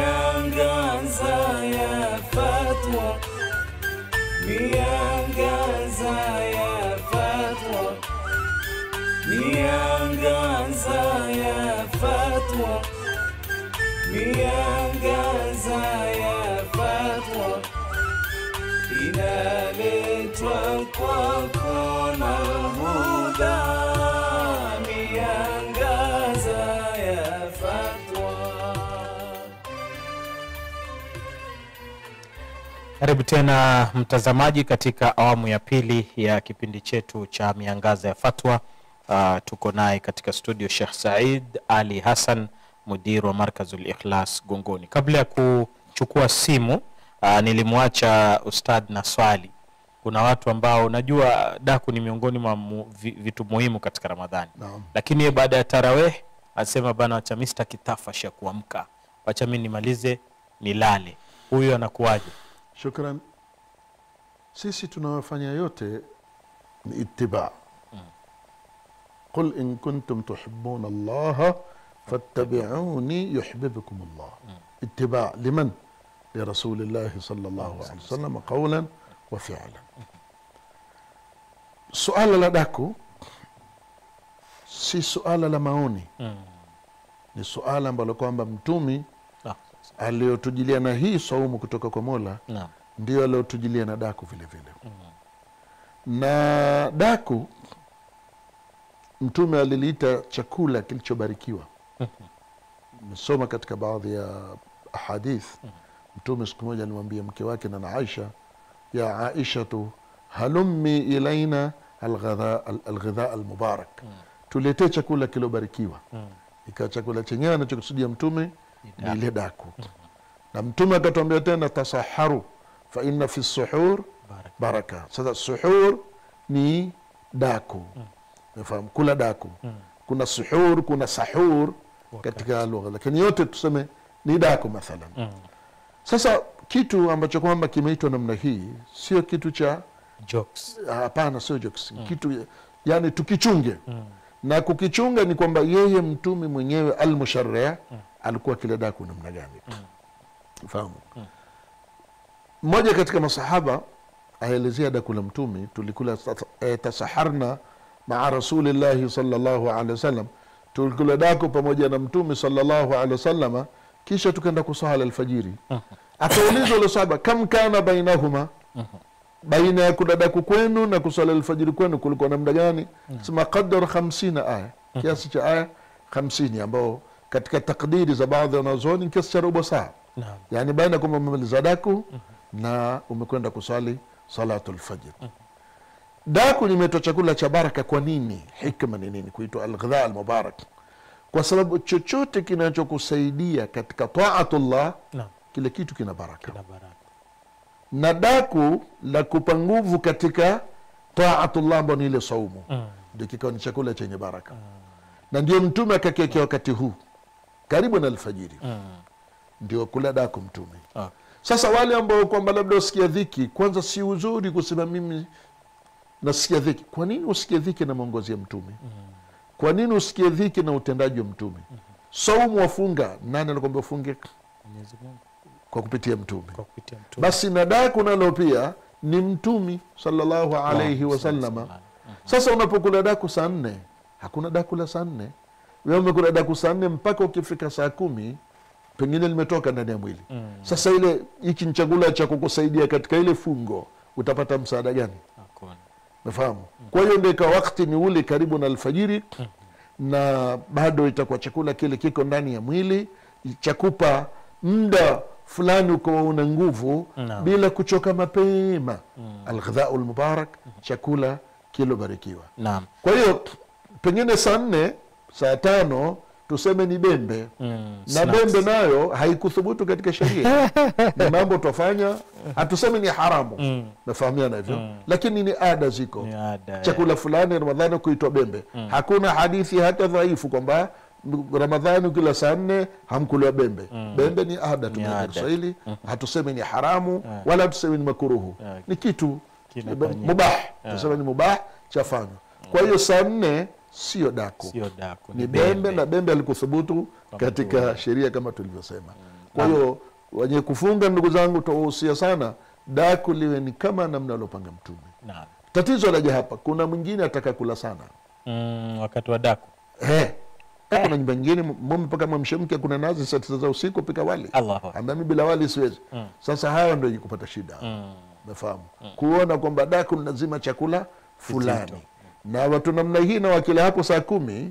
Miangaza ya fatwa, miangaza ya fatwa, miangaza ya fatwa, miangaza ya fatwa, inaletwa kwako na Huda. Miangaza ya fatwa. Karibu tena mtazamaji katika awamu ya pili ya kipindi chetu cha miangaza ya fatwa. Tuko naye katika studio Sheikh Said Ali Hassan, mudiru wa Markazul Ikhlas Gongoni. Kabla ya kuchukua simu, nilimwacha ustad na swali. Kuna watu ambao najua daku ni miongoni mwa vitu muhimu katika Ramadhani. Lakini baada ya tarawih asema bana, acha Mr. Kitafasha kuamka, acha mimi nimalize nilale. Huyu anakuaje? Shukran. Sisi tunawafanya yote ni ittiba. Qul in kuntum tuhibbuna Allah fattabi'uni yuhibbukum Allah. اتباع لمن؟ لرسول الله صلى الله عليه وسلم قولا وفعلا. Suala la daku si suala la maoni, ni suala ambalo kwamba mtumi aliyotujilia na hii saumu kutoka kwa Mola ndio aliyotujilia na daku vile vile. Na daku mtume aliliita chakula kilichobarikiwa. Nimesoma katika baadhi ya ahadith, mtume siku moja alimwambia mke wake na Aisha, ya Aishatu halummi ilaina alghidha almubarak, tuletee chakula kilobarikiwa. Ikawa chakula chenyewe anachokusudia mtume ni ile daku. Na mtume akatuambia tena, tasaharu fa inna fi suhur baraka. Sasa suhur ni daku, nafahamu kula daku. Kuna suhur, kuna sahur katika lugha, lakini yote tuseme ni daku mathalan. Sasa kitu ambacho kwamba kimeitwa namna hii sio kitu cha jokes. Hapana, sio jokes. Kitu yani tukichunge. Na kukichunga ni kwamba yeye mtume mwenyewe al-musharri' alikuwa kila daku namna gani. Fahamu. Mmoja katika masahaba aelezea daku la mtume, tulikula tasaharna maa rasulillahi sallallahu alaihi wasallam, tulikula daku pamoja na mtume sallallahu alaihi wasallam, kisha tukaenda kusali alfajiri. Akaulizwa yule sahaba, kam kana bainahuma, baina ya kula daku kwenu na kusali alfajiri kwenu kulikuwa namna gani? Sema qadar 50 aya, kiasi cha aya 50, ambao katika takdiri za baadhi ya wanazuoni kiasi cha robo saa. Yani baina kwamba umemaliza daku na umekwenda kusali salatul fajr. Daku limeitwa chakula cha baraka. Kwa nini? Hikma ni nini kuitwa al-ghidha al-mubarak? Kwa sababu chochote kinachokusaidia katika taatullah, kile kitu kina baraka. Na daku la kupa nguvu katika taatullah ambao ni ile saumu, ndio kikawa ni chakula chenye baraka. Na ndio mtume akakiwekea wakati huu karibu na alfajiri, ndio kula daku mtume. Sasa wale ambao kwamba labda usikia dhiki, kwanza si uzuri kusema mimi nasikia dhiki. Kwa nini usikie dhiki na maongozi ya mtume? Kwa nini usikie dhiki na utendaji wa mtume? Saumu wafunga, nani anakuambia ufunge? Mwenyezi Mungu kwa kupitia mtume. Basi na daku nalo pia ni mtume sallallahu alayhi wasallam. Sasa unapokula daku saa 4, hakuna daku la saa 4. Wewe umekula daku saa 4 mpaka ukifika saa 10 pengine limetoka ndani ya mwili. Sasa ile hiki ni chakula cha kukusaidia katika ile fungo, utapata msaada gani? Hakuna. Nafahamu. Kwa hiyo ndio wakati ni ule karibu na alfajiri, na bado itakuwa chakula kile kiko ndani ya mwili, chakupa muda fulani uko una nguvu bila kuchoka mapema. Al-ghidha al-mubarak, chakula kilobarikiwa. Kwa hiyo pengine saa 4, saa 5 tuseme ni bembe. Na bembe nayo haikuthubutu katika sheria. Ni mambo tufanya, hatusemi ni haramu. Nafahamiana hivyo. Lakini ni ada ziko. Chakula fulani Ramadhani kuitwa bembe. Hakuna hadithi hata dhaifu kwamba Ramadhani kila saa 4 hamkula bembe. Bembe ni ada tumeona Kiswahili. Hatusemi ni haramu wala hatusemi ni makruhu. Ni kitu mubah. Tuseme ni mubah chafanywa. Kwa hiyo saa 4 sio daku, ni bembe. Na bembe alikuthubutu katika sheria kama tulivyosema. Kwa hiyo wenye kufunga, ndugu zangu, tuwahusia sana daku liwe ni kama namna alopanga mtume. Tatizo laje hapa, kuna mwingine ataka kula sana wakati wa daku. Kuna nyumba nyingine mume mpaka mwamshemke kuna nazi saa 9 za usiku pika wali. Mimi bila wali siwezi. Sasa hayo ndio kupata shida. Nafahamu. Kuona kwamba daku lazima chakula fulani. Na watu namna hii na wakila hapo saa 10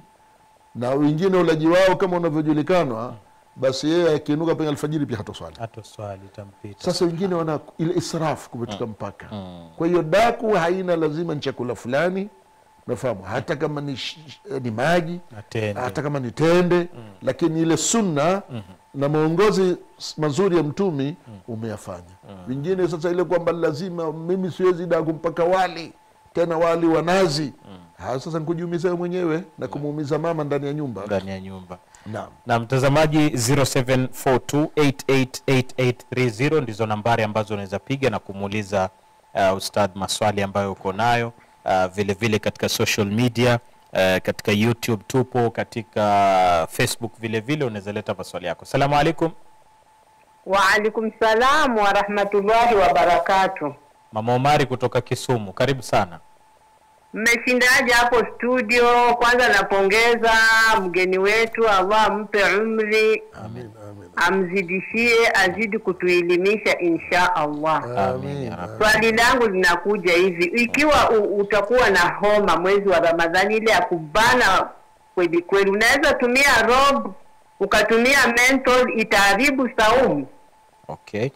na wengine ulaji wao kama unavyojulikanwa, basi yeye akiinuka penye alfajiri pia hatoswali tampita. Sasa wengine wana ile israfu kupetuka mpaka. Kwa hiyo daku haina lazima ni chakula fulani, nafahamu, hata kama ni maji, hata kama ni tende, lakini ile sunna na maongozi mazuri ya mtumi umeyafanya. Wengine sasa ile kwamba lazima mimi siwezi daku mpaka wali, tena wali wa nazi. Sasa nikujiumiza mwenyewe na kumuumiza mama ndani ya nyumba. Na mtazamaji, 0742888830 ndizo nambari ambazo unaweza piga na kumuuliza ustadh maswali ambayo uko nayo. Vile vile katika social media, katika YouTube tupo, katika Facebook vile vile unaweza leta maswali yako. Asalamu alaykum. Wa alaikum salam wa rahmatullahi wa barakatuh. Mama Omari kutoka Kisumu, karibu sana. Mmeshindaje hapo studio? Kwanza napongeza mgeni wetu, Allah ampe umri. Amin. Amzidishie, azidi kutuelimisha insha Allah. Amin. Swali langu linakuja hivi, ikiwa utakuwa na homa mwezi wa Ramadhani ile ya kubana kweli kweli, unaweza tumia rob ukatumia menthol, itaharibu saumu? Okay.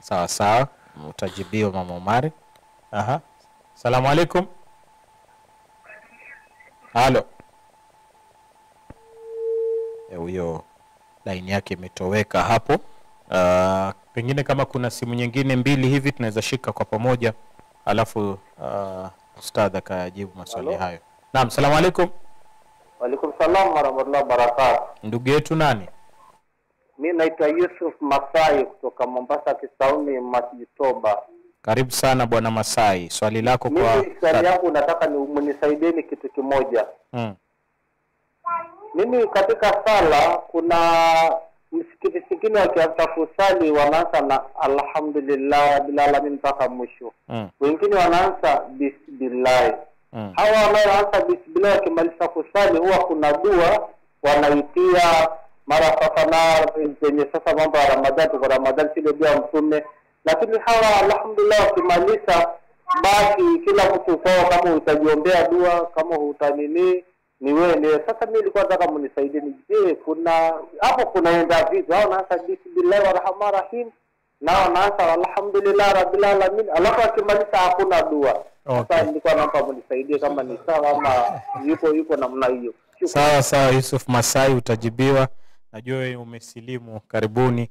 Sawa. Utajibiwa Mama Omari. Aha. Salamu alaikum. Halo. Huyo line yake imetoweka hapo. Pengine kama kuna simu nyingine mbili hivi tunaweza shika kwa pamoja, alafu ustadha kajibu maswali hayo. Naam, salamu alaikum. Wa alaikum salam wa rahmatullahi wa barakatuh. Ndugu yetu nani? Mimi naitwa Yusuf Masai kutoka Mombasa Kisauni Masjid Toba. Karibu sana bwana Masai. Swali lako kwa mimi swali yangu nataka mnisaidieni kitu kimoja. Mimi katika sala kuna msikiti sikini wakianza kusali wanaanza na alhamdulillah rabbil alamin mpaka mwisho. Wengine wanaanza bismillah. Hawa wanaanza bismillah wakimaliza kusali huwa kuna dua wanaitia mara safana kwenye sasa mambo ya Ramadhani kwa Ramadhani ile dua mtume, lakini hawa alhamdulillah wakimaliza basi kila mtu sawa, kama utajiombea dua kama utanini ni wewe. Sasa mimi nilikuwa nataka mnisaidie, je, kuna hapo kunaenda vipi? Hao naanza bismillahir rahmanir rahim na wanaanza alhamdulillah rabbil alamin, alafu akimaliza hakuna dua. Sasa nilikuwa naomba mnisaidie kama ni sawa ama yuko namna hiyo. Sawa Yusuf Masai, utajibiwa. Najua wewe umesilimu, karibuni.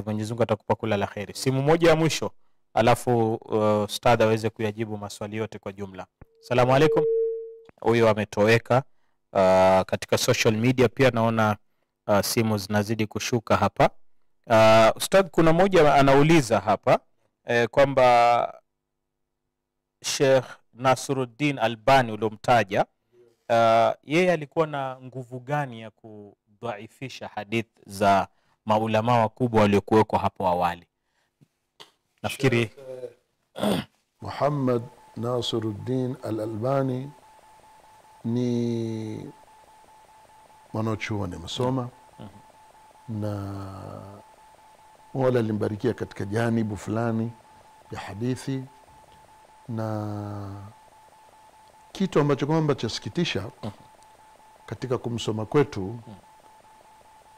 Mwenyezi Mungu atakupa kula la kheri. Simu moja ya mwisho, alafu ustadha aweze kuyajibu maswali yote kwa jumla. Salamu alaikum. Huyo ametoweka. Katika social media pia naona simu zinazidi kushuka hapa. Ustadh, kuna moja anauliza hapa kwamba Sheikh Nasruddin Albani uliomtaja, yeye alikuwa na nguvu gani ya kudhaifisha hadith za maulama wakubwa waliokuwekwa hapo awali? Nafikiri Muhammad Nasruddin Al-Albani ni mwanachuoni amesoma na wala alimbarikia katika janibu fulani ya hadithi, na kitu ambacho kwamba chasikitisha katika kumsoma kwetu,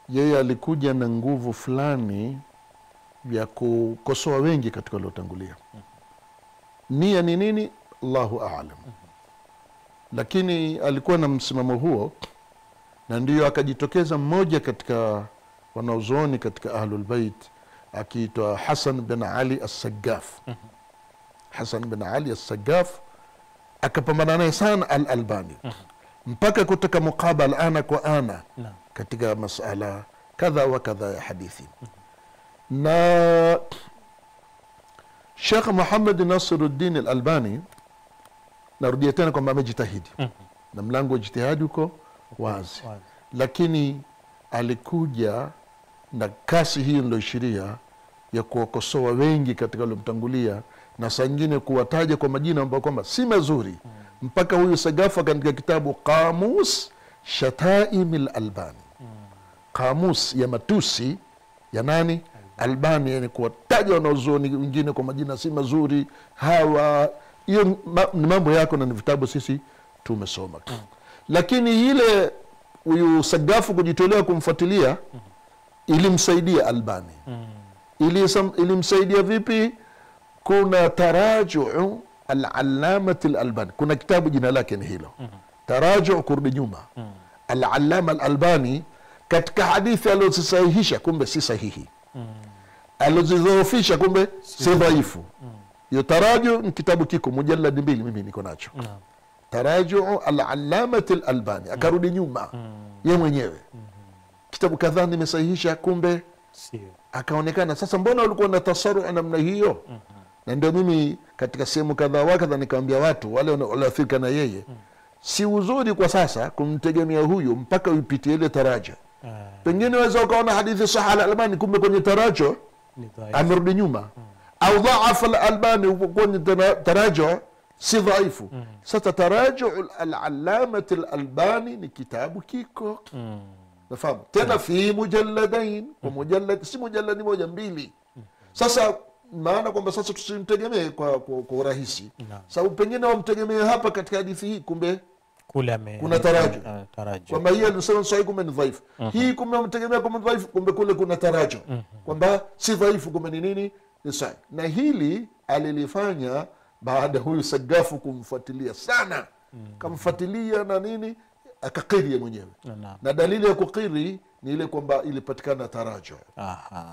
yeye alikuja na nguvu fulani ya kukosoa wengi katika waliotangulia. Nia ni nini? Allahu a'lam. Lakini alikuwa na msimamo huo, na ndiyo akajitokeza mmoja katika wanaozuoni katika Ahlul Bait akiitwa Hasan bin Ali As-Saggaf. Hasan bin Ali As-Saggaf akapambana naye sana Al-Albani mpaka kutaka mukabala ana kwa ana katika masala kadha wa kadha ya hadithi. Na Sheikh Muhammad Nasruddin Al-Albani, narudia tena kwamba amejitahidi na mlango wa jitihadi uko wazi, lakini alikuja na kasi hii niloishiria ya kuwakosoa wengi katika waliomtangulia, na saa nyingine kuwataja kwa majina ambayo kwamba si mazuri, mpaka huyu Sagafa katika kitabu Qamus Shataim Al-Albani, Qamus ya matusi ya nani? Albani, yani kuwataja wanaozuoni wengine kwa majina si mazuri. Hawa hiyo ni mambo yako na ni vitabu sisi tumesoma. Lakini ile huyu Sagafu kujitolea kumfuatilia ilimsaidia Albani. Ilimsaidia vipi? Kuna Taraju Al-Allama Al-Albani, kuna kitabu jina lake ni hilo, Taraju, kurudi nyuma. Al-Allama Al-Albani katika hadithi alizosahihisha kumbe si sahihi, alizidhoofisha kumbe si dhaifu. Hiyo Taraju ni kitabu kiko mujallad 2, mimi niko nacho. Taraju Al-Allama Al-Albani, akarudi nyuma yeye mwenyewe, kitabu kadhaa nimesahihisha kumbe sio, akaonekana. Sasa mbona ulikuwa na tasaru namna hiyo? Na ndio mimi katika sehemu kadhaa wakadha nikaambia watu wale walioathirika na yeye, si uzuri kwa sasa kumtegemea huyu mpaka uipitie ile Taraja. pengine waweza ukaona hadithi sahih al-Albani kumbe kwenye tarajo amerudi nyuma au dhaafa al-Albani kwenye tarajo si dhaifu. Sasa tarajo al-Allama al-Albani ni kitabu kiko nafahamu tena fi mujalladain kwa mujallad si mujalladi moja mbili. Sasa maana kwamba sasa tusimtegemee kwa urahisi, sababu pengine wamtegemee hapa katika hadithi hii kumbe kule kuna tarajo kwamba hii alisema sahihi kumbe ni dhaifu, hii kumbe wamtegemea kumbe dhaifu kumbe kule kuna tarajo kwamba si dhaifu kumbe ni nini ni sahihi. Na hili alilifanya baada huyu Sagafu kumfuatilia sana, kamfuatilia na nini akakiri mwenyewe na dalili ya kukiri ni ile kwamba ilipatikana tarajo.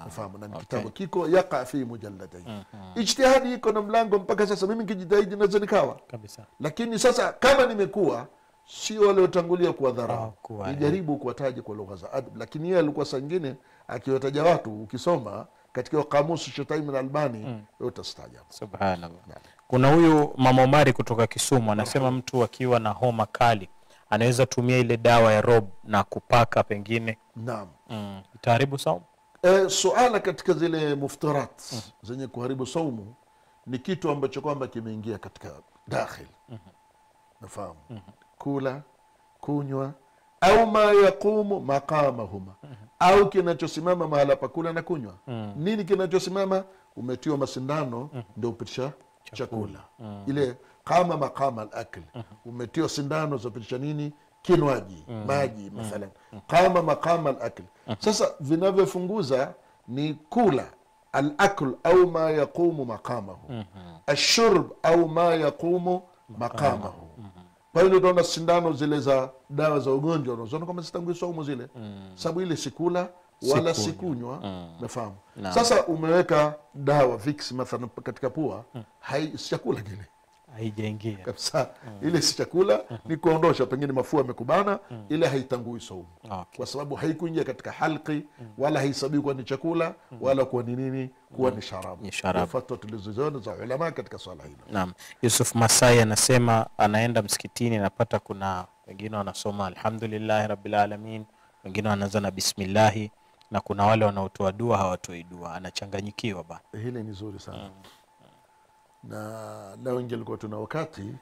Nafahamu na kitabu kiko yaqa fi mujalladain. Ijtihadi iko na mlango mpaka sasa. Mimi kijitahidi naweza nikawa kabisa, lakini sasa kama nimekuwa sio wale watangulia kwa dharau, nijaribu kuwataja kwa lugha za adab. Lakini yeye alikuwa sangine akiwataja watu ukisoma katika kamusi Shataim al-Albani utastajabu. Subhanallah. Kuna huyu Mama Omari kutoka Kisumu anasema mtu akiwa na homa kali anaweza tumia ile dawa ya rob na kupaka pengine. Naam. Itaharibu saumu? Suala katika zile muftarat zenye kuharibu saumu ni kitu ambacho kwamba kimeingia katika dakhil. Nafahamu. Kula, kunywa au ma yaqumu maqamahuma au kinachosimama mahala pa kula na kunywa. Nini kinachosimama? Umetiwa masindano ndio upitisha chakula. Ile kama maqama al-akl umetiwa sindano za pitisha nini kinywaji maji mathalan kama maqama al-akl. Sasa vinavyofunguza ni kula al-akl au ma yaqumu maqamahu, ashurb au ma yaqumu maqamahu. Kwa hiyo utaona sindano zile za dawa za ugonjwa unaona kama zitangui saumu zile, sababu ile sikula wala sikunywa. Nafahamu. Sasa umeweka dawa Vicks mathalan katika pua, si chakula kile, haijaingia kabisa. Ile si chakula, ni kuondosha pengine mafua yamekubana, ile haitangui saumu kwa sababu haikuingia katika halqi wala haisabiwi kwa ni chakula wala kwa ni nini, kuwa ni sharabu. Fatwa tulizoziona za ulama katika swala hilo. Naam. Yusuf Masai anasema anaenda msikitini anapata kuna wengine wanasoma alhamdulillah rabbil alamin, wengine wanaanza na bismillah, na kuna wale wanaotoa dua hawatoi dua, anachanganyikiwa bana. Hili ni nzuri sana. Na leo ingelikuwa tuna wakati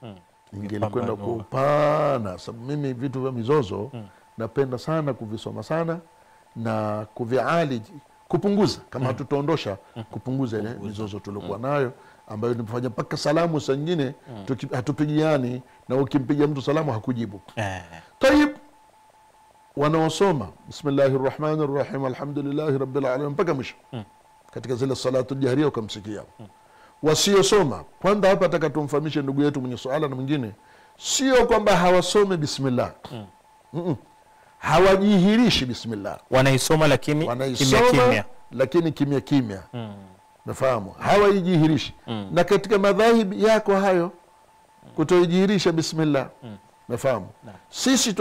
ingelikwenda kwa upana, sababu mimi vitu vya mizozo napenda sana kuvisoma sana na kuvialiji, kupunguza kama hatutaondosha kupunguza ile mizozo tuliokuwa nayo ambayo nimefanya mpaka salamu saa nyingine hatupigiani na ukimpigia mtu salamu hakujibu. Tayib, wanaosoma bismillahirrahmanirrahim alhamdulillahi rabbil alamin mpaka mwisho katika zile salatu jahriya ukamsikia. Wasiosoma kwanza hapa nataka tumfahamishe ndugu yetu mwenye swala na mwingine, sio kwamba hawasome bismillah, hawajihirishi bismillah, wanaisoma lakini kimya kimya, lakini kimya kimya. Nafahamu hawajihirishi. Na katika madhahibi yako hayo kutojihirisha bismillah. Nafahamu sisi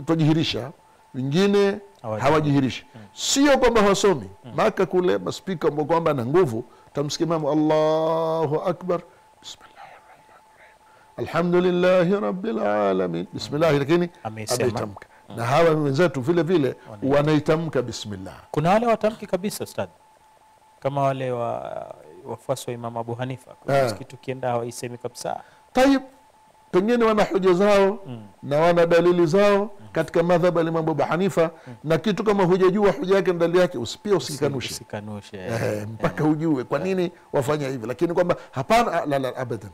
tujihirisha, wengine hawajihirishi. Sio kwamba hawasomi, maka kule maspika ambao kwamba na nguvu tamsikia imamu Allahu akbar bismillahirrahmanirrahim alhamdulillahi rabbil alamin bismillah, lakini ameitamka. Na hawa wenzetu vile vile wanaitamka bismillah. Kuna wale watamki kabisa ustadhi, kama wale wafuasi wa Imam Abu Hanifa, kuna kitu kienda hawaisemi kabisa. Tayib, pengine wana hoja zao na wana dalili zao katika madhhabu ya Imam Abu Hanifa, na kitu kama hujajua hoja yake dalili yake usikanushe mpaka ujue kwa nini wafanya hivi. Lakini kwamba hapana, la abadan.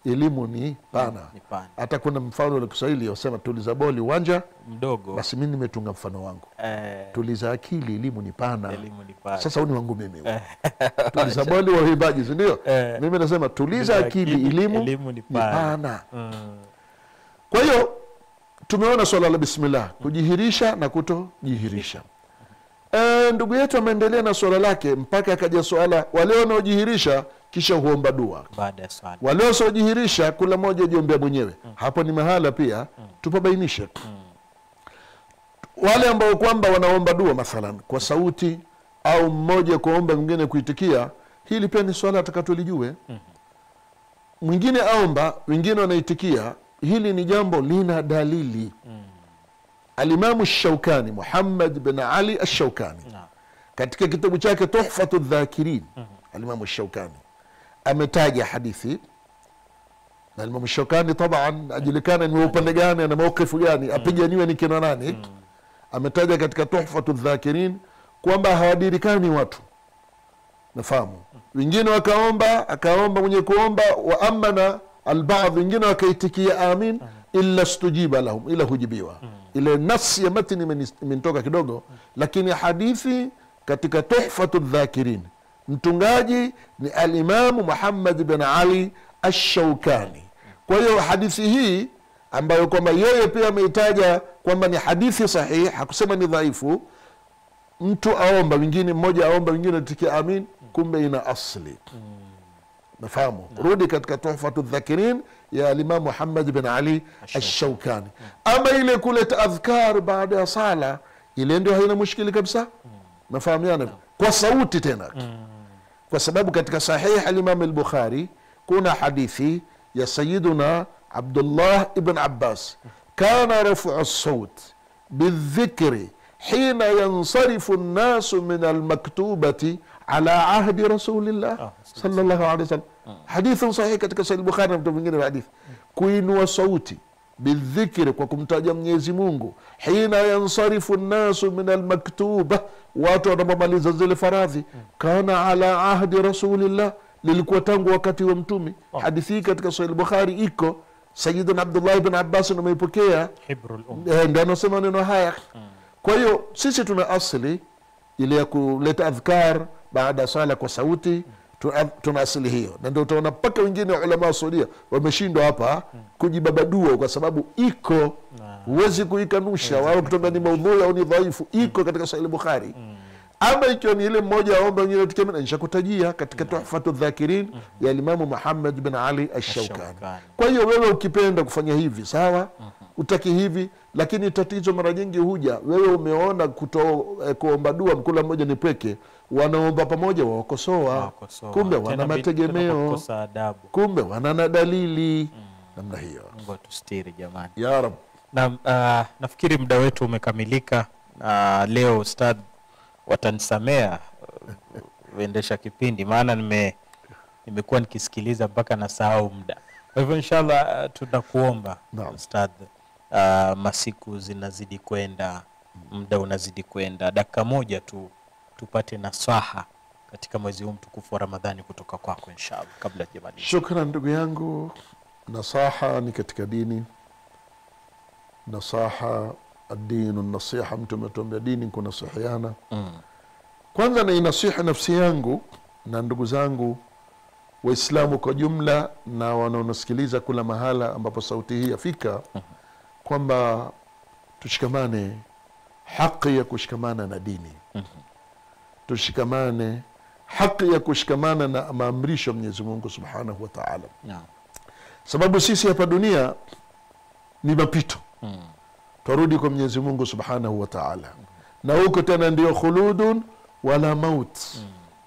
Elimu ni pana. Hata kuna mfano wa Kiswahili wasema tuliza boli uwanja mdogo, basi mimi nimetunga mfano wangu. Tuliza akili, elimu ni pana. Sasa huni wangu mimi tuliza boli wahibaji, ndio mimi nasema tuliza akili, elimu ni pana. Kwa hiyo tumeona swala la bismillah, kujihirisha na kutojihirisha. Ndugu yetu ameendelea na swala lake mpaka akaja swala wale wanaojihirisha kisha huomba dua baada ya swala, wale wasiojihirisha kula moja jiombea mwenyewe. Hapo ni mahala pia tupabainishe. Wale ambao kwamba wanaomba dua mathalan kwa sauti au mmoja kuomba mwingine kuitikia, hili pia ni swala atakatulijue. Mwingine aomba, wengine wanaitikia, hili ni jambo lina dalili. Alimamu Shaukani, Muhammad bin Ali Ash-Shaukani, katika kitabu chake Tuhfatu Dhakirin, Alimamu Shaukani ametaja hadithi, na Alimamu Shaukani taban ajulikana ni upande gani na mawqifu gani, apiganiwe ni kina nani. Ametaja katika Tuhfatu Dhakirin kwamba hawadirikani watu, nafahamu wengine wakaomba, akaomba mwenye kuomba wa amana albaadhi, wengine wakaitikia amin illa stujiba lahum, ila hujibiwa. Ile nasi ya matini imenitoka kidogo, lakini hadithi katika Tuhfatu Dhakirin mtungaji ni Alimamu Muhammad bin Ali Ash-Shaukani. Kwa hiyo hadithi hii ambayo kwamba yeye pia ameitaja kwamba ni hadithi sahihi, hakusema ni dhaifu, mtu aomba, wengine mmoja aomba, wengine atikia amin, kumbe ina asli. Nafahamu. Rudi katika Tuhfatu Dhakirin ya Alimamu Muhammad bin Ali Ash-Shaukani. Ama ile kuleta adhkar baada ya sala, ile ndio haina mushkili kabisa. Nafahamiana kwa sauti tena, kwa sababu katika Sahih al-Imam al-Bukhari kuna hadithi ya Sayyiduna Abdullah ibn Abbas, kana rafu as-sawt bidhikri hina yansarifu an-nasu min al-maktubati ala ahdi Rasulillah sallallahu alaihi wasallam. Hadithu sahih katika Sahih al-Bukhari na vitu vingine vya hadithi. Kuinua sauti bidhikri, kwa kumtaja Mwenyezi Mungu, hina yansarifu an-nasu min al-maktuba, watu wanapomaliza zile faradhi, kana ala ahdi Rasulillah, lilikuwa tangu wakati wa Mtume. Hadithi katika Sahih al-Bukhari iko, Sayyidina Abdullah ibn Abbas ameipokea, hibrul ndio anasema neno haya. Kwa hiyo sisi tuna asili ile ya kuleta adhkar baada sala kwa sauti, tuna asili hiyo, na ndio utaona mpaka wengine ulama wa Saudia wameshindwa hapa kujibabadua, kwa sababu iko, huwezi kuikanusha wao kutoka ni maudhui au ni dhaifu, iko katika Sahih Bukhari. Ama ikiwa ni ile mmoja aomba wengine tukemena, nishakutajia katika Tuhfatu Dhakirin ya Imamu Muhammad bin Ali Ash-Shaukani. Kwa hiyo wewe ukipenda kufanya hivi sawa, utaki hivi, lakini tatizo mara nyingi huja wewe umeona kuomba dua mkula mmoja ni pweke, wanaomba pamoja wakosoa, kumbe wana mategemeo, kumbe wana dalili namna hiyo. Mungu atustiri jamani ya Rab. Na nafikiri muda wetu umekamilika. Leo ustadh watanisamea uendesha kipindi, maana nimekuwa nikisikiliza mpaka nasahau muda. Kwa hivyo inshallah tunakuomba ustadh, masiku zinazidi kwenda, muda unazidi kwenda, dakika moja tu tupate nasaha katika mwezi huu mtukufu wa Ramadhani kutoka kwako inshallah kabla tujamaliza. Shukran ndugu yangu. Nasaha ni katika dini, nasaha ad-dinu nasiha, mtu ametuambia dini kuna nasihiana. Kwanza na inasiha nafsi yangu na ndugu zangu Waislamu kwa jumla na wanaonasikiliza kula mahala ambapo sauti hii yafika, kwamba tushikamane, haki ya kushikamana na dini, tushikamane haki ya kushikamana na maamrisho ya Mwenyezi Mungu Subhanahu wa Ta'ala. Sababu sisi hapa dunia ni mapito, turudi kwa Mwenyezi Mungu Subhanahu wa Ta'ala, na huko tena ndio khuludun wala maut,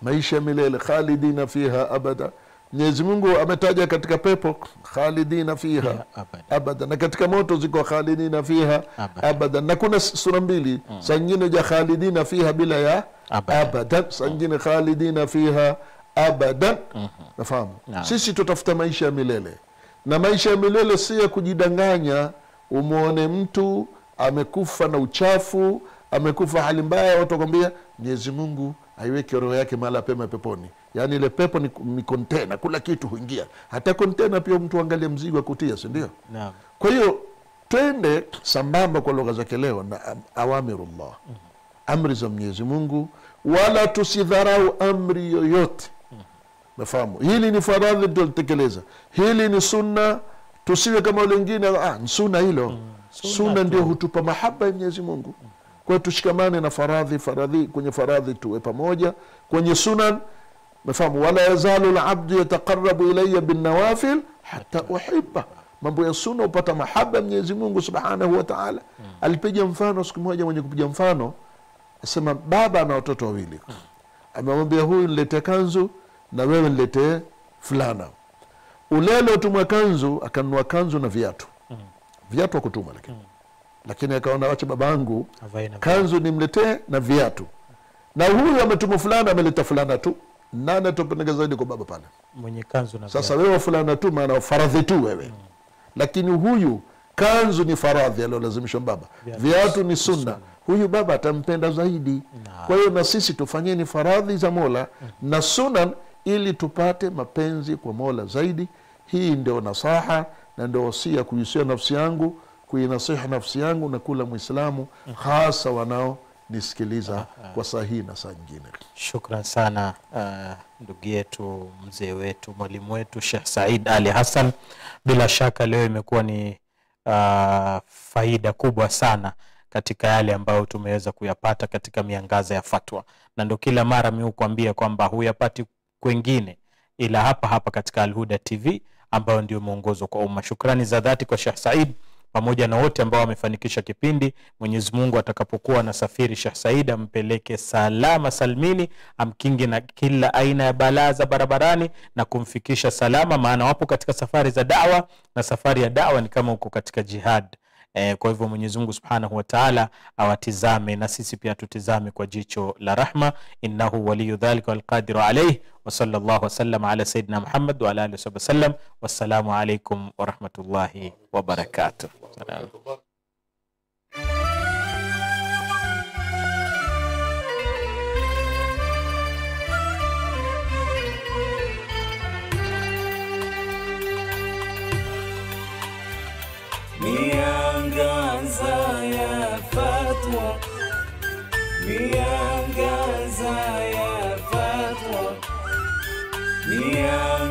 maisha milele, khalidina fiha abada. Mwenyezi Mungu ametaja katika pepo khalidina fiha abada, na katika moto ziko khalidina fiha abada. Na kuna sura mbili, saa nyingine ja khalidina fiha bila ya abada, saa nyingine khalidina fiha abada. Nafahamu sisi tutafuta maisha ya milele, na maisha ya milele si ya kujidanganya. Umuone mtu amekufa na uchafu, amekufa hali mbaya, watu wakwambia Mwenyezi Mungu aiweke roho yake mahali pema peponi. Yani ile pepo ni container, kula kitu huingia. Hata container pia mtu angalie mzigo akutia, si ndio? Naam. Kwa hiyo twende sambamba kwa lugha zake leo na awamirullah, amri za Mwenyezi Mungu, wala tusidharau amri yoyote. Nafahamu hili ni faradhi tulitekeleza, hili ni sunna, tusiwe kama wale wengine ni sunna hilo. Sunna ndio hutupa mahaba ya Mwenyezi Mungu. Kwa tushikamane na faradhi, kwenye faradhi tuwe pamoja, kwenye sunan nafahamu wala yazalu al-abdu yataqarrabu ilayya bin nawafil hatta uhibba. Mambo ya sunna upata mahaba Mwenyezi Mungu Subhanahu wa Ta'ala. Alipiga mfano siku moja, mwenye kupiga mfano asema baba na watoto wawili, amemwambia huyu niletee kanzu na wewe niletee fulana. Ulele utumwa kanzu, akanunua kanzu na viatu, viatu akutuma, lakini lakini akaona wacha babangu kanzu nimletee na viatu, na huyu ametuma fulana ameleta fulana tu, nani atapendeza zaidi kwa baba pale? Mwenye kanzu na sasa wewe fulana tu maana faradhi tu wewe, lakini huyu kanzu ni faradhi aliyolazimishwa baba, viatu ni sunna, huyu baba atampenda zaidi. Kwa hiyo na sisi tufanyeni faradhi za Mola na sunan ili tupate mapenzi kwa Mola zaidi. Hii ndio nasaha na ndio wasia kuhusia nafsi yangu, kuinasiha nafsi yangu na kula Muislamu, hasa wanao nisikiliza kwa sahihi na saa nyingine. Shukran sana ndugu yetu, mzee wetu, mwalimu wetu Sheikh Said Ali Hassan. Bila shaka leo imekuwa ni faida kubwa sana katika yale ambayo tumeweza kuyapata katika miangaza ya fatwa, na ndio kila mara mimi hukwambia kwamba huyapati kwingine ila hapa hapa katika Al-Huda TV ambayo ndio mwongozo kwa umma. Shukrani za dhati kwa Sheikh Said pamoja na wote ambao wamefanikisha kipindi. Mwenyezi Mungu atakapokuwa na safiri Sheikh Said ampeleke salama salmini, amkinge na kila aina ya balaa za barabarani na kumfikisha salama, maana wapo katika safari za da'wa, na safari ya da'wa ni kama uko katika jihad. Kwa hivyo Mwenyezi Mungu Subhanahu wa Ta'ala awatizame na sisi pia tutizame kwa jicho la rahma. Innahu waliyu dhalika wal qadiru alayhi. Wa sallallahu wa sallam ala sayyidina Muhammad wa ala alihi wa sallam. Wassalamu alaykum wa rahmatullahi wa barakatuh. Miangaza ya fatwa, miangaza ya fatwa, miangaza